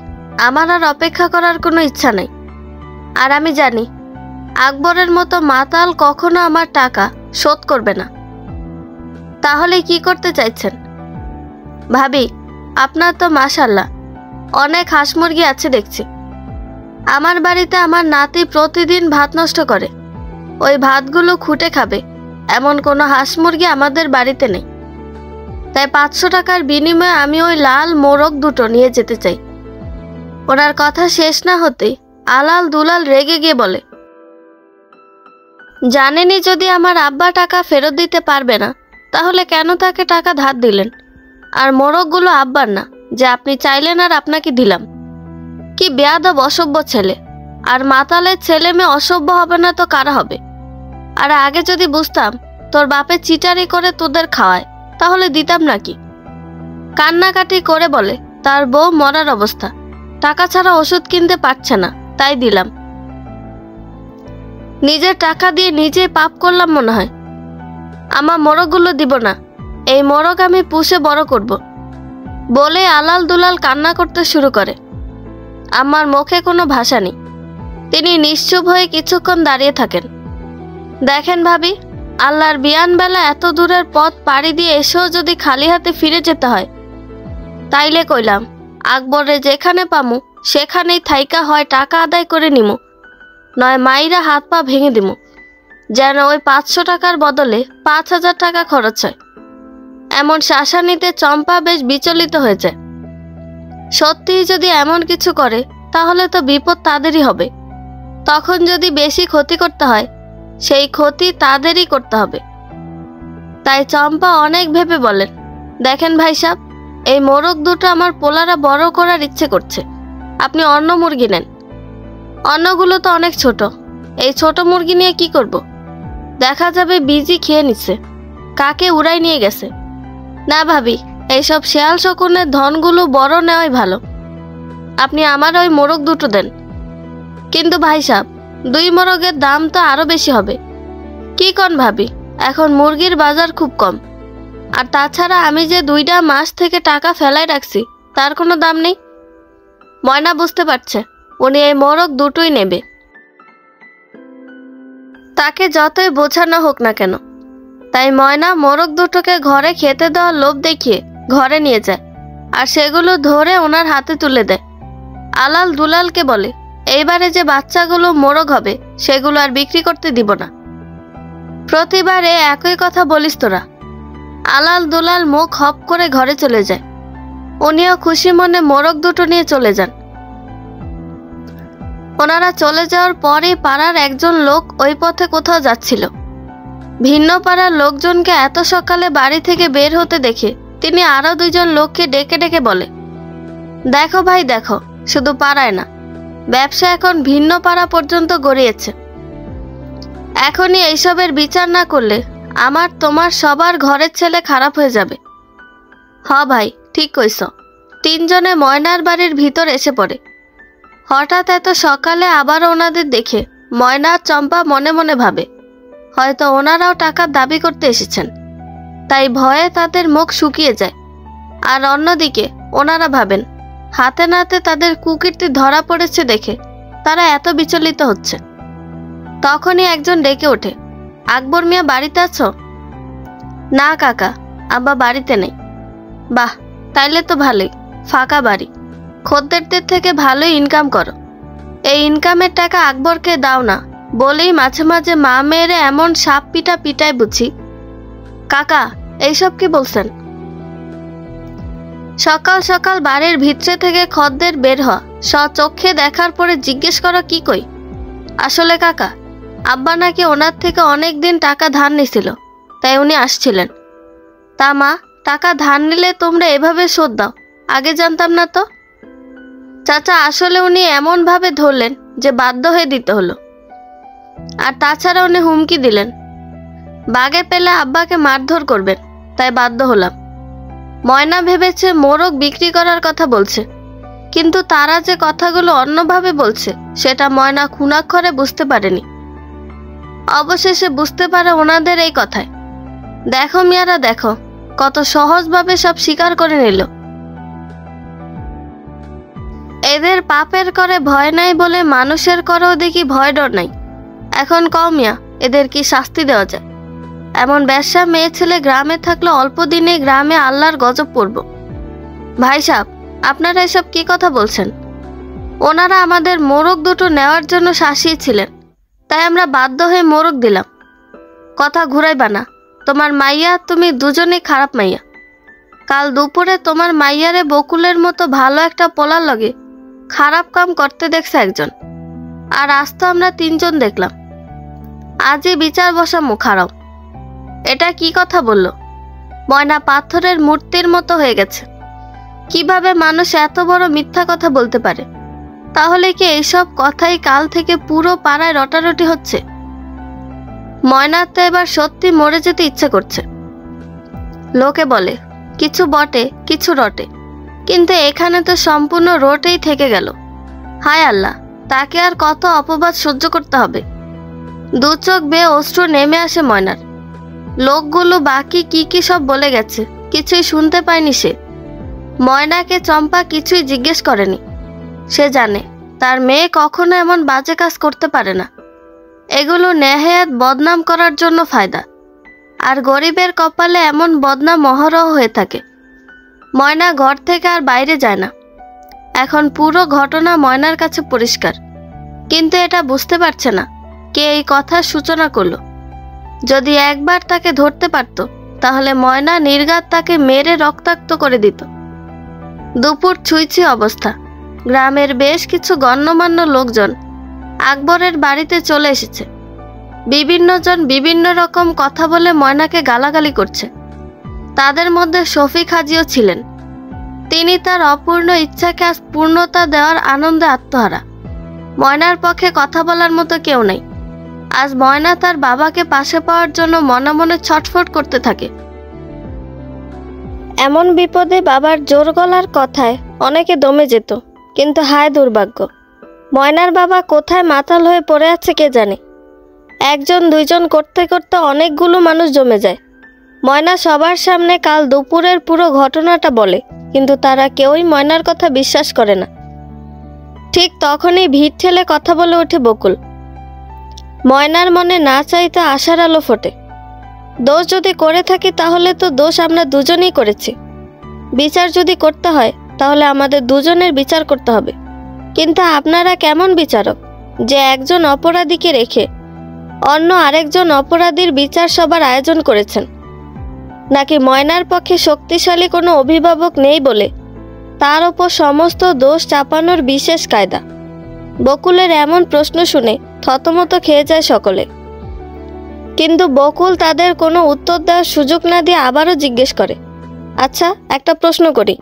আমার আর অপেক্ষা করার কোনো ইচ্ছা নেই। আর আমি জানি আকবরের মতো মাতাল কখনো আমার টাকা শোধ করবে না। তাহলে কি করতে চাইছেন? ভাবি, আপনার তো মাশাআল্লাহ অনেক হাঁস মুরগি আছে দেখছি। আমার বাড়িতে আমার নাতি প্রতিদিন ভাত নষ্ট করে। ওই ভাতগুলো খুঁটে খাবে এমন কোনো হাঁস মুরগি আমাদের বাড়িতে নেই। তাই 500 টাকার বিনিময়ে আমি ওই লাল মোরগ দুটো নিয়ে যেতে চাই। ওনার কথা শেষ না হতেই আলাল দুলাল রেগে গিয়ে বলে, জানেনই যদি আমার আব্বা টাকা ফেরত দিতে পারবে না, তাহলে কেন তাকে টাকা ধার দিলেন? আর মোরগগুলো আব্বার না যে আপনি চাইলেন আর আপনাকে দিলাম। কি বেয়াদব অসভ্য ছেলে। আর মাতালের ছেলে মেয়ে অসভ্য হবে না তো কারা হবে? আর আগে যদি বুঝতাম তোর বাপে চিটারি করে তোদের খাওয়ায় তাহলে দিতাম নাকি। কান্নাকাটি করে বলে তার বউ মরার অবস্থা, টাকা ছাড়া ওষুধ কিনতে পারছে না, তাই দিলাম। নিজের টাকা দিয়ে নিজেই পাপ করলাম মনে হয়। আমার মোরগগুলো দিব না, এই মোরগ আমি পুষে বড় করব বলে আলাল দুলাল কান্না করতে শুরু করে। আমার মুখে কোনো ভাষা নেই। তিনি নিশ্চুপ হয়ে কিছুক্ষণ দাঁড়িয়ে থাকেন। দেখেন ভাবি, আল্লাহর বিয়ান বেলা এত দূরের পথ পাড়ি দিয়ে এসেও যদি খালি হাতে ফিরে যেতে হয়, তাইলে কইলাম আকবরে যেখানে পামু সেখানেই থাইকা হয় টাকা আদায় করে নিমু, নয় মাইরা হাত পা ভেঙে দিমু, যেন ওই 500 টাকার বদলে 5000 টাকা খরচ হয়। এমন শাসানিতে চম্পা বেশ বিচলিত হয়ে যায়। সত্যিই যদি এমন কিছু করে তাহলে তো বিপদ তাদেরই হবে। তখন যদি বেশি ক্ষতি করতে হয়, সেই ক্ষতি তাদেরই করতে হবে। তাই চম্পা অনেক ভেবে বলেন, দেখেন ভাই সাহেব, এই মোরগ দুটো আমার পোলারা বড় করার ইচ্ছে করছে, আপনি অন্য মুরগি নেন। অন্যগুলো তো অনেক ছোট, এই ছোট মুরগি নিয়ে কি করব? দেখা যাবে বিজি খেয়ে নিচ্ছে, কাকে উড়াই নিয়ে গেছে। না ভাবি, এইসব শেয়াল শকুনের ধনগুলো বড় নেওয়াই ভালো। আপনি আমার ওই মোরগ দুটো দেন। কিন্তু ভাই সাহেব, 2 মোরগের দাম তো আরো বেশি হবে। কি কন ভাবি, এখন মুরগির বাজার খুব কম, আর তাছাড়া আমি যে 2টা মাস থেকে টাকা ফেলাই রাখছি তার কোনো দাম নেই। ময়না বুঝতে পারছে উনি এই মোরগ দুটোই নেবে, তাকে যতই বোঝানো হোক না কেন। তাই ময়না মোরগ দুটোকে ঘরে খেতে দেওয়ার লোভ দেখিয়ে ঘরে নিয়ে যায়, আর সেগুলো ধরে ওনার হাতে তুলে দেয়। আলাল দুলালকে বলে, এইবারে যে বাচ্চাগুলো মোরগ হবে সেগুলো আর বিক্রি করতে দিব না। প্রতিবারে একই কথা বলিস তোরা। আলাল দুলাল মুখ হপ করে ঘরে চলে যায়। উনিও খুশি মনে মোরগ দুটো নিয়ে চলে যান। ওনারা চলে যাওয়ার পরে পাড়ার একজন লোক ওই পথে কোথাও যাচ্ছিল। ভিন্ন পাড়ার লোকজনকে এত সকালে বাড়ি থেকে বের হতে দেখে তিনি আরো 2 জন লোককে ডেকে ডেকে বলে, দেখো ভাই দেখো, শুধু পাড়ায় না, ব্যবসা এখন ভিন্ন পাড়া পর্যন্ত গড়িয়েছে। এখনই এইসবের বিচার না করলে আমার তোমার সবার ঘরের ছেলে খারাপ হয়ে যাবে। হ ভাই, ঠিক কইছ। 3 জনে ময়নার বাড়ির ভিতর এসে পড়ে। হঠাৎ এত সকালে আবারও ওনাদের দেখে ময়না আর চম্পা মনে মনে ভাবে হয়তো ওনারাও টাকার দাবি করতে এসেছেন, তাই ভয়ে তাদের মুখ শুকিয়ে যায়। আর অন্যদিকে ওনারা ভাবেন হাতে নাতে তাদের কুকীর্তি ধরা পড়েছে দেখে তারা এত বিচলিত হচ্ছে। তখনই একজন ডেকে ওঠে, আকবর মিয়া বাড়িতে আছো? না কাকা, আব্বা বাড়িতে নেই। বাহ, তাইলে তো ভালোই, ফাঁকা বাড়ি, খদ্দেরদের থেকে ভালোই ইনকাম করো। এই ইনকামের টাকা আকবরকে দাও না বলেই মাঝে মাঝে মা মেয়েরে এমন সাপ পিটা পিটায় বুঝি। কাকা, এইসব কি বলছেন? সকাল সকাল বাড়ির ভিতরে থেকে খদ্দের বের হওয়া স্বচক্ষে দেখার পরে জিজ্ঞেস করা কি কই? আসলে কাকা, আব্বা নাকি ওনার থেকে অনেক দিন টাকা ধার নিছিল, তাই উনি আসছিলেন। তা মা, টাকা ধার নিলে তোমরা এভাবে শোধ দাও? আগে জানতাম না তো। চাচা, আসলে উনি এমন ভাবে ধরলেন যে বাধ্য হয়ে দিতে হলো। আর তাছাড়া উনি হুমকি দিলেন, বাগে পেলে আব্বাকে মারধর করবেন, তাই বাধ্য হলাম। ময়না ভেবেছে মোরগ বিক্রি করার কথা বলছে, কিন্তু তারা যে কথাগুলো অন্যভাবে বলছে সেটা ময়না খুনাক্ষরে বুঝতে পারেনি। অবশেষে বুঝতে পারে ওনাদের এই কথায়। দেখো মিয়ারা, দেখো কত সহজভাবে সব স্বীকার করে নিল। এদের পাপের করে ভয় নাই বলে মানুষের করেও দেখি ভয় ডর নাই। এখন কও মিয়া, এদের কি শাস্তি দেওয়া যায়? এমন ব্যবসা মেয়ে ছেলে গ্রামে থাকলে অল্প দিনে গ্রামে আল্লাহর গজব পড়ব। ভাই সাহেব, আপনারা এসব কি কথা বলছেন? ওনারা আমাদের মোরগ দুটো নেওয়ার জন্য শাসিয়েছিলেন, তাই আমরা বাধ্য হয়ে মোরগ দিলাম। কথা ঘুরাইবা না। তোমার মাইয়া তুমি দুজনেই খারাপ মাইয়া। কাল দুপুরে তোমার মাইয়ারে বকুলের মতো ভালো একটা পোলার লগে খারাপ কাম করতে দেখছে একজন, আর আজ তো আমরা 3 জন দেখলাম। আজই বিচার বসামু, খারাপ। এটা কি কথা বলল? ময়না পাথরের মূর্তির মতো হয়ে গেছে। কিভাবে মানুষ এত বড় মিথ্যা কথা বলতে পারে? তাহলে কি এইসব কথাই কাল থেকে পুরো পাড়ায় রটারটি হচ্ছে? ময়নার তো এবার সত্যি মরে যেতে ইচ্ছে করছে। লোকে বলে কিছু বটে কিছু রটে, কিন্তু এখানে তো সম্পূর্ণ রটেই থেকে গেল। হায় আল্লাহ, তাকে আর কত অপবাদ সহ্য করতে হবে। দু চোখ বেয়ে অশ্রু নেমে আসে ময়নার। লোকগুলো বাকি কি সব বলে গেছে, কিছুই শুনতে পায়নি সে। ময়নাকে চম্পা কিছুই জিজ্ঞেস করেনি। সে জানে তার মেয়ে কখনো এমন বাজে কাজ করতে পারে না। এগুলো নেহায়াত বদনাম করার জন্য ফায়দা, আর গরিবের কপালে এমন বদনাম অহরহ হয়ে থাকে। ময়না ঘর থেকে আর বাইরে যায় না। এখন পুরো ঘটনা ময়নার কাছে পরিষ্কার, কিন্তু এটা বুঝতে পারছে না কে এই কথার সূচনা করলো। যদি একবার তাকে ধরতে পারত, তাহলে ময়না নির্ঘাত তাকে মেরে রক্তাক্ত করে দিত। দুপুর ছুঁইছি অবস্থা। গ্রামের বেশ কিছু গণ্যমান্য লোকজন আকবরের বাড়িতে চলে এসেছে। বিভিন্ন জন বিভিন্ন রকম কথা বলে ময়নাকে গালাগালি করছে। তাদের মধ্যে শফিক হাজিও ছিলেন। তিনি তার অপূর্ণ ইচ্ছাকে আজ পূর্ণতা দেওয়ার আনন্দে আত্মহারা। ময়নার পক্ষে কথা বলার মতো কেউ নেই। আজ ময়না তার বাবাকে পাশে পাওয়ার জন্য মনে মনে ছটফট করতে থাকে। এমন বিপদে বাবার জোর গলার কথায় অনেকে দমে যেত, কিন্তু হায় দুর্ভাগ্য, ময়নার বাবা কোথায় মাতাল হয়ে পড়ে আছে কে জানে। একজন দুইজন করতে করতে অনেকগুলো মানুষ জমে যায়। ময়না সবার সামনে কাল দুপুরের পুরো ঘটনাটা বলে, কিন্তু তারা কেউই ময়নার কথা বিশ্বাস করে না। ঠিক তখনই ভিড় ঠেলে কথা বলে ওঠে বকুল। ময়নার মনে না চাইতে আশার আলো ফোটে। দোষ যদি করে থাকি তাহলে তো দোষ আমরা দুজনেই করেছি। বিচার যদি করতে হয় তাহলে আমাদের দুজনের বিচার করতে হবে। কিন্তু আপনারা কেমন বিচারক যে একজন অপরাধীকে রেখে অন্য আরেকজন অপরাধীর বিচার সবার আয়োজন করেছেন? নাকি ময়নার পক্ষে শক্তিশালী কোনো অভিভাবক নেই বলে তার ওপর সমস্ত দোষ চাপানোর বিশেষ কায়দা? বকুলের এমন প্রশ্ন শুনে থতমত খেয়ে যায় সকলে। কিন্তু বকুল তাদের কোনো উত্তর দেওয়ার সুযোগ না দিয়ে আবারও জিজ্ঞেস করে, আচ্ছা একটা প্রশ্ন করি,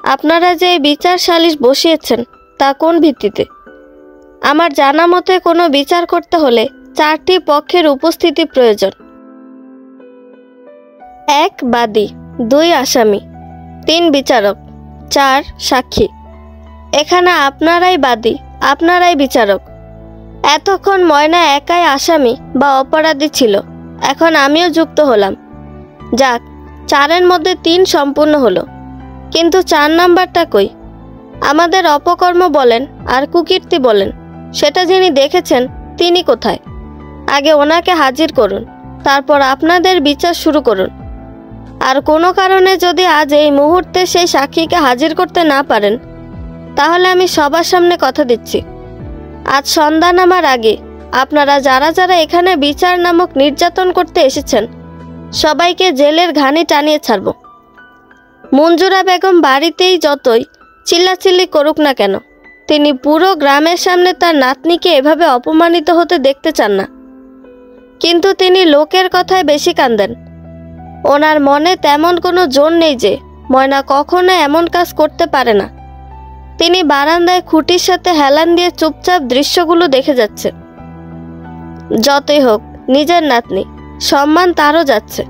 আপনারা যে বিচার সালিশ বসিয়েছেন তা কোন ভিত্তিতে? আমার জানা মতে কোনো বিচার করতে হলে 4টি পক্ষের উপস্থিতি প্রয়োজন। 1 বাদী, 2 আসামি, 3 বিচারক, 4 সাক্ষী। এখানে আপনারাই বাদী, আপনারাই বিচারক। এতক্ষণ ময়না একাই আসামি বা অপরাধী ছিল, এখন আমিও যুক্ত হলাম। যাক, 4-এর মধ্যে 3 সম্পূর্ণ হলো, কিন্তু 4 নাম্বারটা কই? আমাদের অপকর্ম বলেন আর কুকীর্তি বলেন, সেটা যিনি দেখেছেন তিনি কোথায়? আগে ওনাকে হাজির করুন, তারপর আপনাদের বিচার শুরু করুন। আর কোনো কারণে যদি আজ এই মুহূর্তে সেই সাক্ষীকে হাজির করতে না পারেন, তাহলে আমি সবার সামনে কথা দিচ্ছি, আজ সন্ধ্যা নামার আগে আপনারা যারা যারা এখানে বিচার নামক নির্যাতন করতে এসেছেন সবাইকে জেলের ঘানি টানিয়ে ছাড়ব। মঞ্জুরা বেগম বাড়িতেই যতই চিল্লাচিল্লি করুক না কেন, তিনি পুরো গ্রামের সামনে তার নাতনিকে এভাবে অপমানিত হতে দেখতে চান না। কিন্তু তিনি লোকের কথায় বেশি কাঁদেন। ওনার মনে তেমন কোনো জোর নেই যে ময়না কখনো এমন কাজ করতে পারে না। তিনি বারান্দায় খুঁটির সাথে হেলান দিয়ে চুপচাপ দৃশ্যগুলো দেখে যাচ্ছে। যতই হোক নিজের নাতনি, সম্মান তারও যাচ্ছে,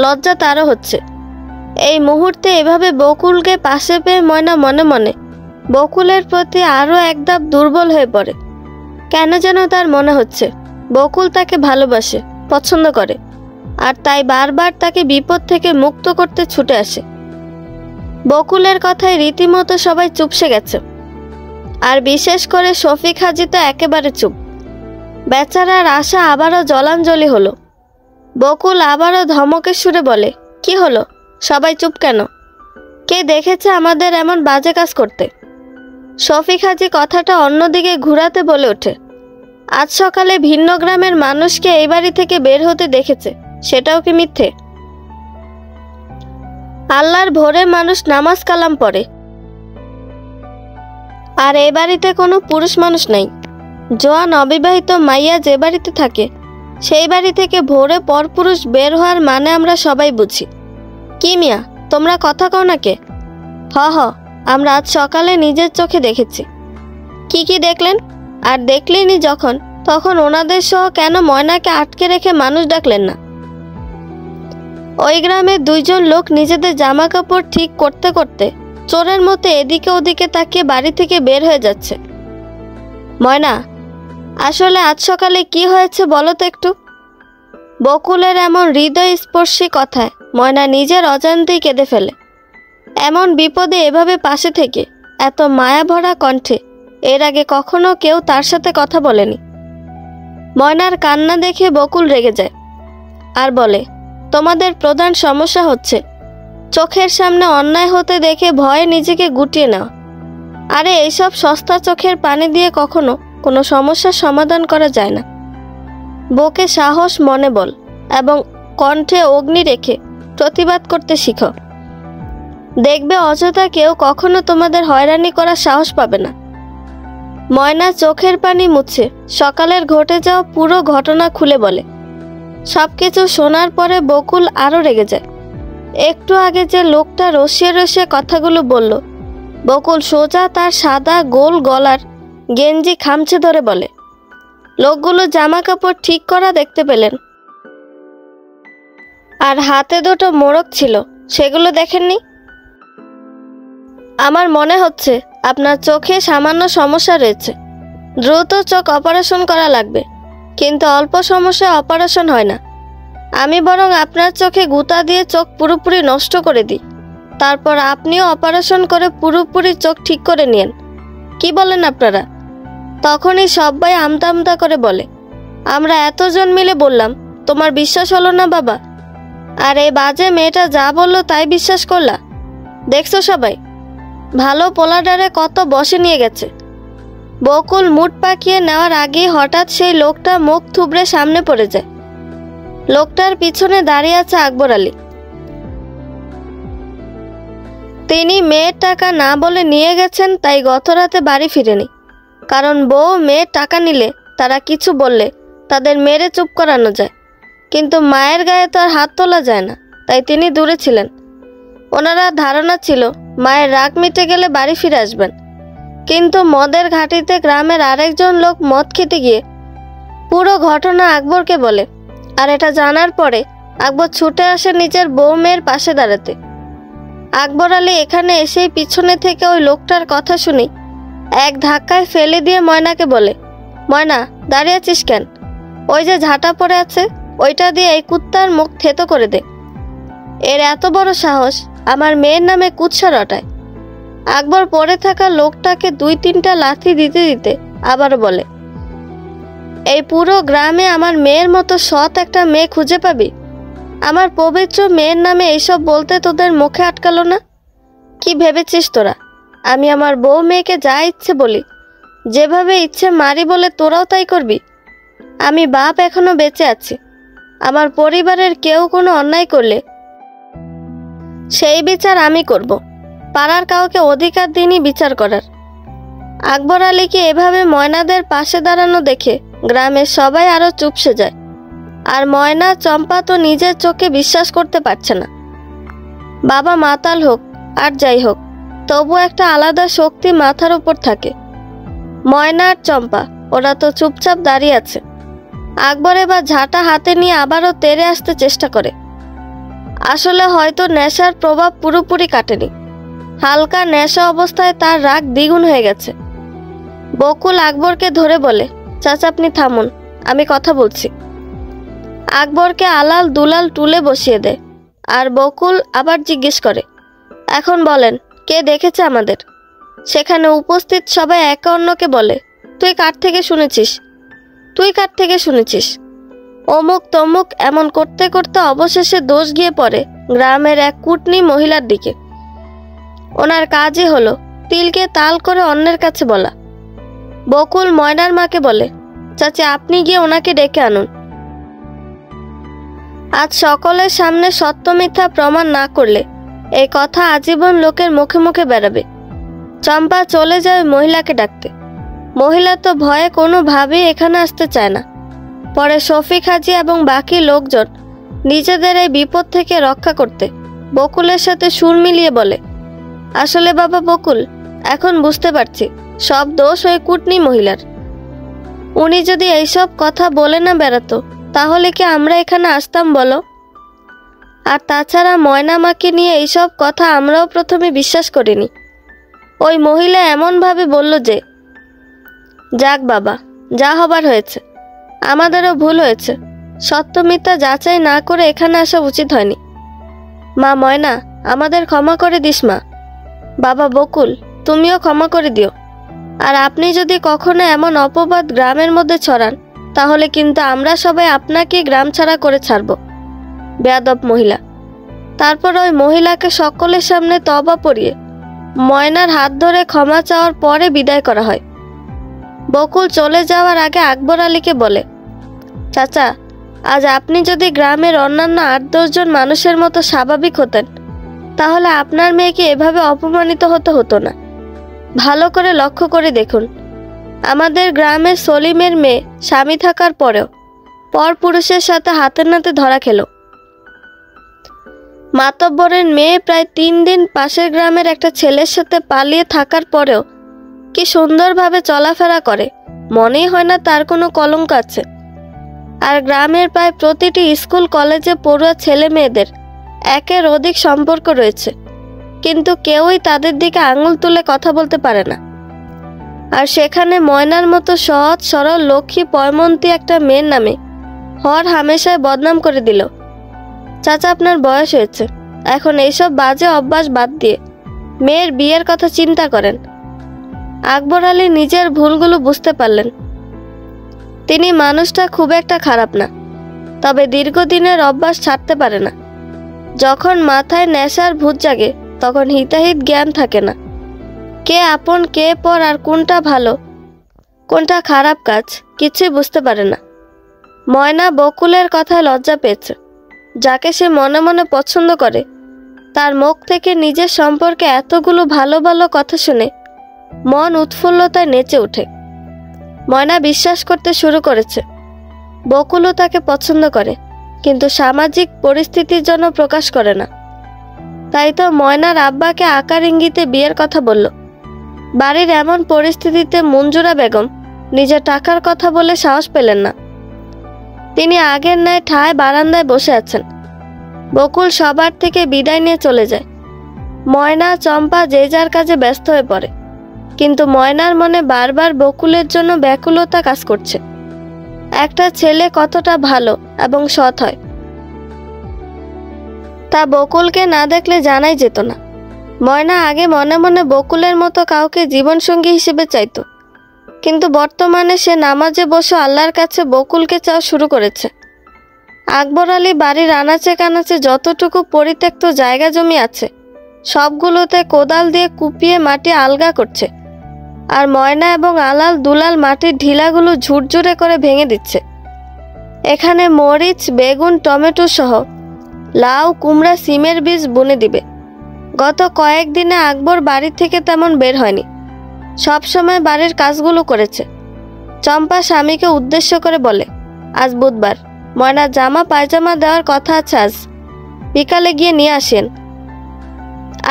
লজ্জা তারও হচ্ছে। এই মুহূর্তে এভাবে বকুলকে পাশে পেয়ে ময়না মনে মনে বকুলের প্রতি আরও এক ধাপ দুর্বল হয়ে পড়ে। কেন যেন তার মনে হচ্ছে বকুল তাকে ভালোবাসে, পছন্দ করে, আর তাই বারবার তাকে বিপদ থেকে মুক্ত করতে ছুটে আসে। বকুলের কথায় রীতিমতো সবাই চুপসে গেছে, আর বিশেষ করে শফিক হাজি তো একেবারে চুপ। বেচারার আশা আবারও জলাঞ্জলি হলো। বকুল আবারও ধমকের সুরে বলে, কি হলো, সবাই চুপ কেন? কে দেখেছে আমাদের এমন বাজে কাজ করতে? শফিক হাজি কথাটা অন্যদিকে ঘুরাতে বলে ওঠে, আজ সকালে ভিন্ন গ্রামের মানুষকে এই বাড়ি থেকে বের হতে দেখেছে, সেটাও কি মিথ্যে? আল্লাহর ভোরে মানুষ নামাজ কালাম পড়ে, আর এ বাড়িতে কোনো পুরুষ মানুষ নাই। জোয়ান অবিবাহিত মাইয়া যে বাড়িতে থাকে সেই বাড়ি থেকে ভোরে পরপুরুষ বের হওয়ার মানে আমরা সবাই বুঝি। কি মিয়া, তোমরা কথা কও না কে? হ, আমরা আজ সকালে নিজের চোখে দেখেছি। কি দেখলেন? আর দেখলেনি যখন, তখন ওনাদের সহ কেন ময়নাকে আটকে রেখে মানুষ ডাকলেন না? ওই গ্রামের দুইজন লোক নিজেদের জামা কাপড় ঠিক করতে করতে চোরের মতো এদিকে ওদিকে তাকিয়ে বাড়ি থেকে বের হয়ে যাচ্ছে। ময়না, আসলে আজ সকালে কি হয়েছে বলো তো একটু। বকুলের এমন হৃদয়স্পর্শী কথায় ময়না নিজের অজান্তেই কেঁদে ফেলে। এমন বিপদে এভাবে পাশে থেকে এত মায়া ভরা কণ্ঠে এর আগে কখনো কেউ তার সাথে কথা বলেনি। ময়নার কান্না দেখে বকুল রেগে যায় আর বলে, তোমাদের প্রধান সমস্যা হচ্ছে চোখের সামনে অন্যায় হতে দেখে ভয়ে নিজেকে গুটিয়ে নেওয়া। আরে এইসব সস্তা চোখের পানি দিয়ে কখনো কোনো সমস্যার সমাধান করা যায় না। বুকে সাহস, মনে বল এবং কণ্ঠে অগ্নি রেখে প্রতিবাদ করতে শিখো। দেখবে অযথা কেউ কখনো তোমাদের হয়রানি করার সাহস পাবে না। ময়না চোখের পানি মুছে সকালের ঘটে যাওয়া পুরো ঘটনা খুলে বলে। সবকিছু শোনার পরে বকুল আরও রেগে যায়। একটু আগে যে লোকটা রসিয়ে রসিয়ে কথাগুলো বলল, বকুল সোজা তার সাদা গোল গলার গেঞ্জি খামচে ধরে বলে, লোকগুলো জামা কাপড় ঠিক করা দেখতে পেলেন আর হাতে দুটো মোড়ক ছিল, সেগুলো দেখেননি? আমার মনে হচ্ছে আপনার চোখে সামান্য সমস্যা রয়েছে, দ্রুত চোখ অপারেশন করা লাগবে। কিন্তু অল্প সমস্যায় অপারেশন হয় না। আমি বরং আপনার চোখে গুঁতা দিয়ে চোখ পুরোপুরি নষ্ট করে দিই, তারপর আপনিও অপারেশন করে পুরোপুরি চোখ ঠিক করে নিন। কি বলেন আপনারা? তখনই সবাই আমতা আমতা করে বলে, আমরা এতজন মিলে বললাম, তোমার বিশ্বাস হলো না বাবা? আর এই বাজে মেয়েটা যা বললো তাই বিশ্বাস করলা? দেখছো সবাই, ভালো পোলাডারে কত বসে নিয়ে গেছে। বকুল মুঠ পাকিয়ে নেওয়ার আগেই হঠাৎ সেই লোকটা মুখ থুবড়ে সামনে পড়ে যায়। লোকটার পিছনে দাঁড়িয়ে আছে আকবর আলী। তিনি মেয়ের টাকা না বলে নিয়ে গেছেন, তাই গতরাতে বাড়ি ফিরেনি। কারণ বউ মেয়ের টাকা নিলে, তারা কিছু বললে তাদের মেরে চুপ করানো যায়, কিন্তু মায়ের গায়ে তো আর হাত তোলা যায় না, তাই তিনি দূরে ছিলেন। ওনারা ধারণা ছিল মায়ের রাগ মিটে গেলে বাড়ি ফিরে আসবেন। কিন্তু মদের ঘাটিতে গ্রামের আরেকজন লোক মদ খেতে গিয়ে পুরো ঘটনা আকবরকে বলে, আর এটা জানার পরে আকবর ছুটে আসে নিজের বউ মেয়ের পাশে দাঁড়াতে। আকবর আলী এখানে এসেই পিছনে থেকে ওই লোকটার কথা শুনি এক ধাক্কায় ফেলে দিয়ে ময়নাকে বলে, ময়না, দাঁড়িয়ে আছিস কেন? ওই যে ঝাঁটা পড়ে আছে, ওইটা দিয়ে এই কুত্তার মুখ থেতো করে দে। এর এত বড় সাহস আমার মেয়ের নামে কুৎসা রটায়। আকবর পড়ে থাকা লোকটাকে 2-3টা লাথি দিতে দিতে আবারও বলে, এই পুরো গ্রামে আমার মেয়ের মতো সৎ একটা মেয়ে খুঁজে পাবি? আমার পবিত্র মেয়ের নামে এইসব বলতে তোদের মুখে আটকালো না? কি ভেবেছিস তোরা আমি আমার বউ মেয়েকে যা ইচ্ছে বলি, যেভাবে ইচ্ছে মারি বলে তোরাও তাই করবি? আমি বাপ এখনো বেঁচে আছি। আমার পরিবারের কেউ কোনো অন্যায় করলে সেই বিচার আমি করব। পাড়ার কাউকে অধিকার দিইনি বিচার করার। আকবর আলীকে এভাবে ময়নাদের পাশে দাঁড়ানো দেখে গ্রামের সবাই আরো চুপসে যায়। আর ময়না, চম্পা তো নিজের চোখে বিশ্বাস করতে পারছে না। বাবা মাতাল হোক আর যাই হোক, তবু একটা আলাদা শক্তি মাথার উপর থাকে। ময়না আর চম্পা ওরা তো চুপচাপ দাঁড়িয়ে আছে। আকবর এবার ঝাঁটা হাতে নিয়ে আবারও তেড়ে আসতে চেষ্টা করে। আসলে হয়তো নেশার প্রভাব পুরোপুরি কাটেনি। হালকা নেশা অবস্থায় তার রাগ দ্বিগুণ হয়ে গেছে। বকুল আকবরকে ধরে বলে, চাচা আপনি থামুন, আমি কথা বলছি। আকবরকে আলাল দুলাল টুলে বসিয়ে দেয়। আর বকুল আবার জিজ্ঞেস করে, এখন বলেন কে দেখেছে আমাদের? সেখানে উপস্থিত সবাই একে অন্যকে বলে, তুই কার থেকে শুনেছিস? তুই কার থেকে শুনেছিস? অমুক তমুক এমন করতে করতে অবশেষে দোষ গিয়ে পড়ে গ্রামের এক কুটনি মহিলার দিকে। ওনার কাজই হলো তিলকে তাল করে অন্যের কাছে বলা। বকুল ময়নার মাকে বলে, চাচি আপনি গিয়ে ওনাকে ডেকে আনুন। আজ সকলের সামনে সত্য মিথ্যা প্রমাণ না করলে এই কথা আজীবন লোকের মুখে মুখে বেরাবে। চম্পা চলে যায় মহিলাকে ডাকতে। মহিলা তো ভয়ে কোনোভাবেই এখানে আসতে চায় না। পরে শফিক হাজি এবং বাকি লোকজন নিজেদের এই বিপদ থেকে রক্ষা করতে বকুলের সাথে সুর মিলিয়ে বলে, আসলে বাবা বকুল, এখন বুঝতে পারছি সব দোষ ওই কুটনি মহিলার। উনি যদি এইসব কথা বলে না বেড়াতো তাহলে কি আমরা এখানে আসতাম বলো? আর তাছাড়া ময়না মাকে নিয়ে এইসব কথা আমরাও প্রথমে বিশ্বাস করিনি। ওই মহিলা এমনভাবে বলল যে, যাক বাবা, যা হবার হয়েছে, আমাদেরও ভুল হয়েছে। সত্য মিথ্যা যাচাই না করে এখানে আসা উচিত হয়নি। মা ময়না, আমাদের ক্ষমা করে দিস মা। বাবা বকুল, তুমিও ক্ষমা করে দিও। আর আপনি যদি কখনো এমন অপবাদ গ্রামের মধ্যে ছড়ান তাহলে কিন্তু আমরা সবাই আপনাকে গ্রাম ছাড়া করে ছাড়ব। বেয়াদব মহিলা। তারপর ওই মহিলাকে সকলের সামনে তওবা পড়িয়ে ময়নার হাত ধরে ক্ষমা চাওয়ার পরে বিদায় করা হয়। বকুল চলে যাওয়ার আগে আকবর আলীকে বলে, চাচা, আজ আপনি যদি গ্রামের অন্যান্য ৮-১০ জন মানুষের মতো স্বাভাবিক হতেন তাহলে আপনার মেয়েকে এভাবে অপমানিত হতে হতো না। ভালো করে লক্ষ্য করে দেখুন, আমাদের গ্রামের সলিমের মেয়ে স্বামী থাকার পরেও পরপুরুষের সাথে হাতে নাতে ধরা খেল। মাতব্বরের মেয়ে প্রায় ৩ দিন পাশের গ্রামের একটা ছেলের সাথে পালিয়ে থাকার পরেও কি সুন্দরভাবে চলাফেরা করে, মনেই হয় না তার কোনো কলঙ্ক আছে। আর গ্রামের প্রায় প্রতিটি স্কুল কলেজে পড়ুয়া ছেলে মেয়েদের একের অধিক সম্পর্ক রয়েছে, কিন্তু কেউই তাদের দিকে আঙুল তুলে কথা বলতে পারে না। আর সেখানে ময়নার মতো সহজ সরল লক্ষ্মী পয়মন্তী একটা মেয়ের নামে হর হামেশায় বদনাম করে দিল। চাচা, আপনার বয়স হয়েছে, এখন এইসব বাজে অভ্যাস বাদ দিয়ে মেয়ের বিয়ের কথা চিন্তা করেন। আকবর আলী নিজের ভুলগুলো বুঝতে পারলেন। তিনি মানুষটা খুব একটা খারাপ না, তবে দীর্ঘদিনের অভ্যাস ছাড়তে পারে না। যখন মাথায় নেশার ভূত জাগে তখন হিতাহিত জ্ঞান থাকে না। কে আপন কে পর আর কোনটা ভালো কোনটা খারাপ কাজ কিছুই বুঝতে পারে না। ময়না বকুলের কথায় লজ্জা পেয়েছে। যাকে সে মনে মনে পছন্দ করে তার মুখ থেকে নিজের সম্পর্কে এতগুলো ভালো ভালো কথা শুনে মন উৎফুল্লতায় নেচে ওঠে। ময়না বিশ্বাস করতে শুরু করেছে বকুলও তাকে পছন্দ করে, কিন্তু সামাজিক পরিস্থিতির জন্য প্রকাশ করে না। তাই তো ময়নার আব্বাকে আকার ইঙ্গিতে বিয়ের কথা বলল। বাড়ির এমন পরিস্থিতিতে মঞ্জুরা বেগম নিজের টাকার কথা বলে সাহস পেলেন না। তিনি আগের ন্যায় ঠায় বারান্দায় বসে আছেন। বকুল সবার থেকে বিদায় নিয়ে চলে যায়। ময়না চম্পা যে যার কাজে ব্যস্ত হয়ে পড়ে, কিন্তু ময়নার মনে বারবার বকুলের জন্য ব্যাকুলতা কাজ করছে। একটা ছেলে কতটা ভালো এবং সৎ হয় তা বকুলকে না দেখলে জানাই যেত না। ময়না আগে মনে মনে বকুলের মতো কাউকে জীবনসঙ্গী হিসেবে চাইতো, কিন্তু বর্তমানে সে নামাজে বসে আল্লাহর কাছে বকুলকে চাওয়া শুরু করেছে। আকবর আলী বাড়ির আনাচে কানাচে যতটুকু পরিত্যক্ত জায়গা জমি আছে সবগুলোতে কোদাল দিয়ে কুপিয়ে মাটি আলগা করছে, আর ময়না এবং আলাল দুলাল মাটির ঢিলাগুলো ঝুরঝুরে করে ভেঙে দিচ্ছে। এখানে মরিচ, বেগুন, টমেটো সহ লাউ, কুমড়া, সিমের বীজ বুনে দিবে। গত কয়েকদিনে আকবর বাড়ি থেকে তেমন বের হয়নি, সবসময় বাড়ির কাজগুলো করেছে। চম্পা স্বামীকে উদ্দেশ্য করে বলে, আজ বুধবার, ময়নার জামা পায়জামা দেওয়ার কথা আছে, আজ বিকালে গিয়ে নিয়ে আসেন।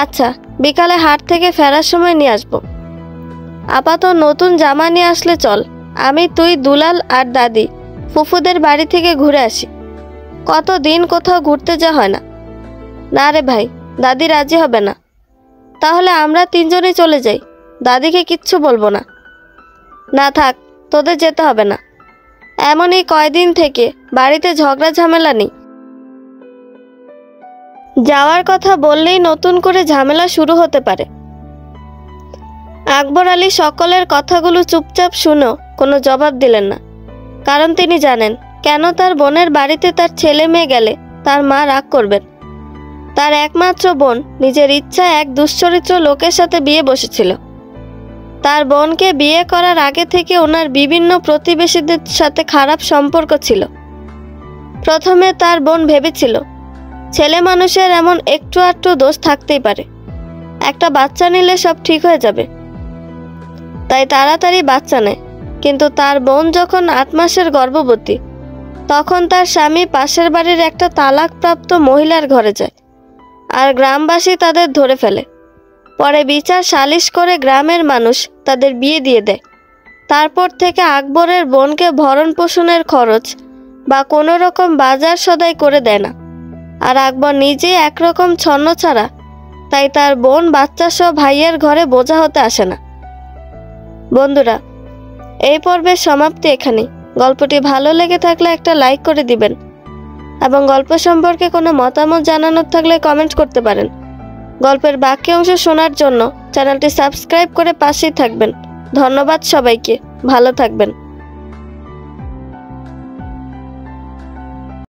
আচ্ছা, বিকালে হাট থেকে ফেরার সময় নিয়ে আসবো। আপাতত নতুন জামা নিয়ে আসলে চল, আমি, তুই, দুলাল আর দাদি ফুফুদের বাড়ি থেকে ঘুরে আসি। কতদিন কোথাও ঘুরতে যাওয়া হয় না। না রে ভাই, দাদি রাজি হবে না। তাহলে আমরা 3 জনই চলে যাই, দাদিকে কিচ্ছু বলবো না। না থাক, তোদের যেতে হবে না। এমনই কয়দিন থেকে বাড়িতে ঝগড়া ঝামেলা নেই। যাওয়ার কথা বললেই নতুন করে ঝামেলা শুরু হতে পারে। আকবর আলী সকলের কথাগুলো চুপচাপ শুনেও কোনো জবাব দিলেন না, কারণ তিনি জানেন কেন তার বোনের বাড়িতে তার ছেলে মেয়ে গেলে তার মা রাগ করবেন। তার একমাত্র বোন নিজের ইচ্ছায় এক দুশ্চরিত্র লোকের সাথে বিয়ে বসেছিল। তার বোনকে বিয়ে করার আগে থেকে ওনার বিভিন্ন প্রতিবেশীদের সাথে খারাপ সম্পর্ক ছিল। প্রথমে তার বোন ভেবেছিল ছেলে মানুষের এমন একটু আধটু দোষ থাকতেই পারে, একটা বাচ্চা নিলে সব ঠিক হয়ে যাবে, তাই তাড়াতাড়ি বাচ্চা নেয়। কিন্তু তার বোন যখন 8 মাসের গর্ভবতী তখন তার স্বামী পাশের বাড়ির একটা তালাকপ্রাপ্ত মহিলার ঘরে যায়, আর গ্রামবাসী তাদের ধরে ফেলে। পরে বিচার সালিশ করে গ্রামের মানুষ তাদের বিয়ে দিয়ে দেয়। তারপর থেকে আকবরের বোনকে ভরণ পোষণের খরচ বা কোনো রকম বাজার সদাই করে দেয় না। আর আকবর নিজেই একরকম ছন্ন ছাড়া, তাই তার বোন বাচ্চা সহ ভাইয়ের ঘরে বোঝা হতে আসে না। বন্ধুরা, এই পর্বের সমাপ্তি এখানে। গল্পটি ভালো লেগে থাকলে একটা লাইক করে দিবেন এবং গল্প সম্পর্কে কোনো মতামত জানানোর থাকলে কমেন্ট করতে পারেন। গল্পের বাকি অংশ শোনার জন্য চ্যানেলটি সাবস্ক্রাইব করে পাশেই থাকবেন। ধন্যবাদ সবাইকে, ভালো থাকবেন।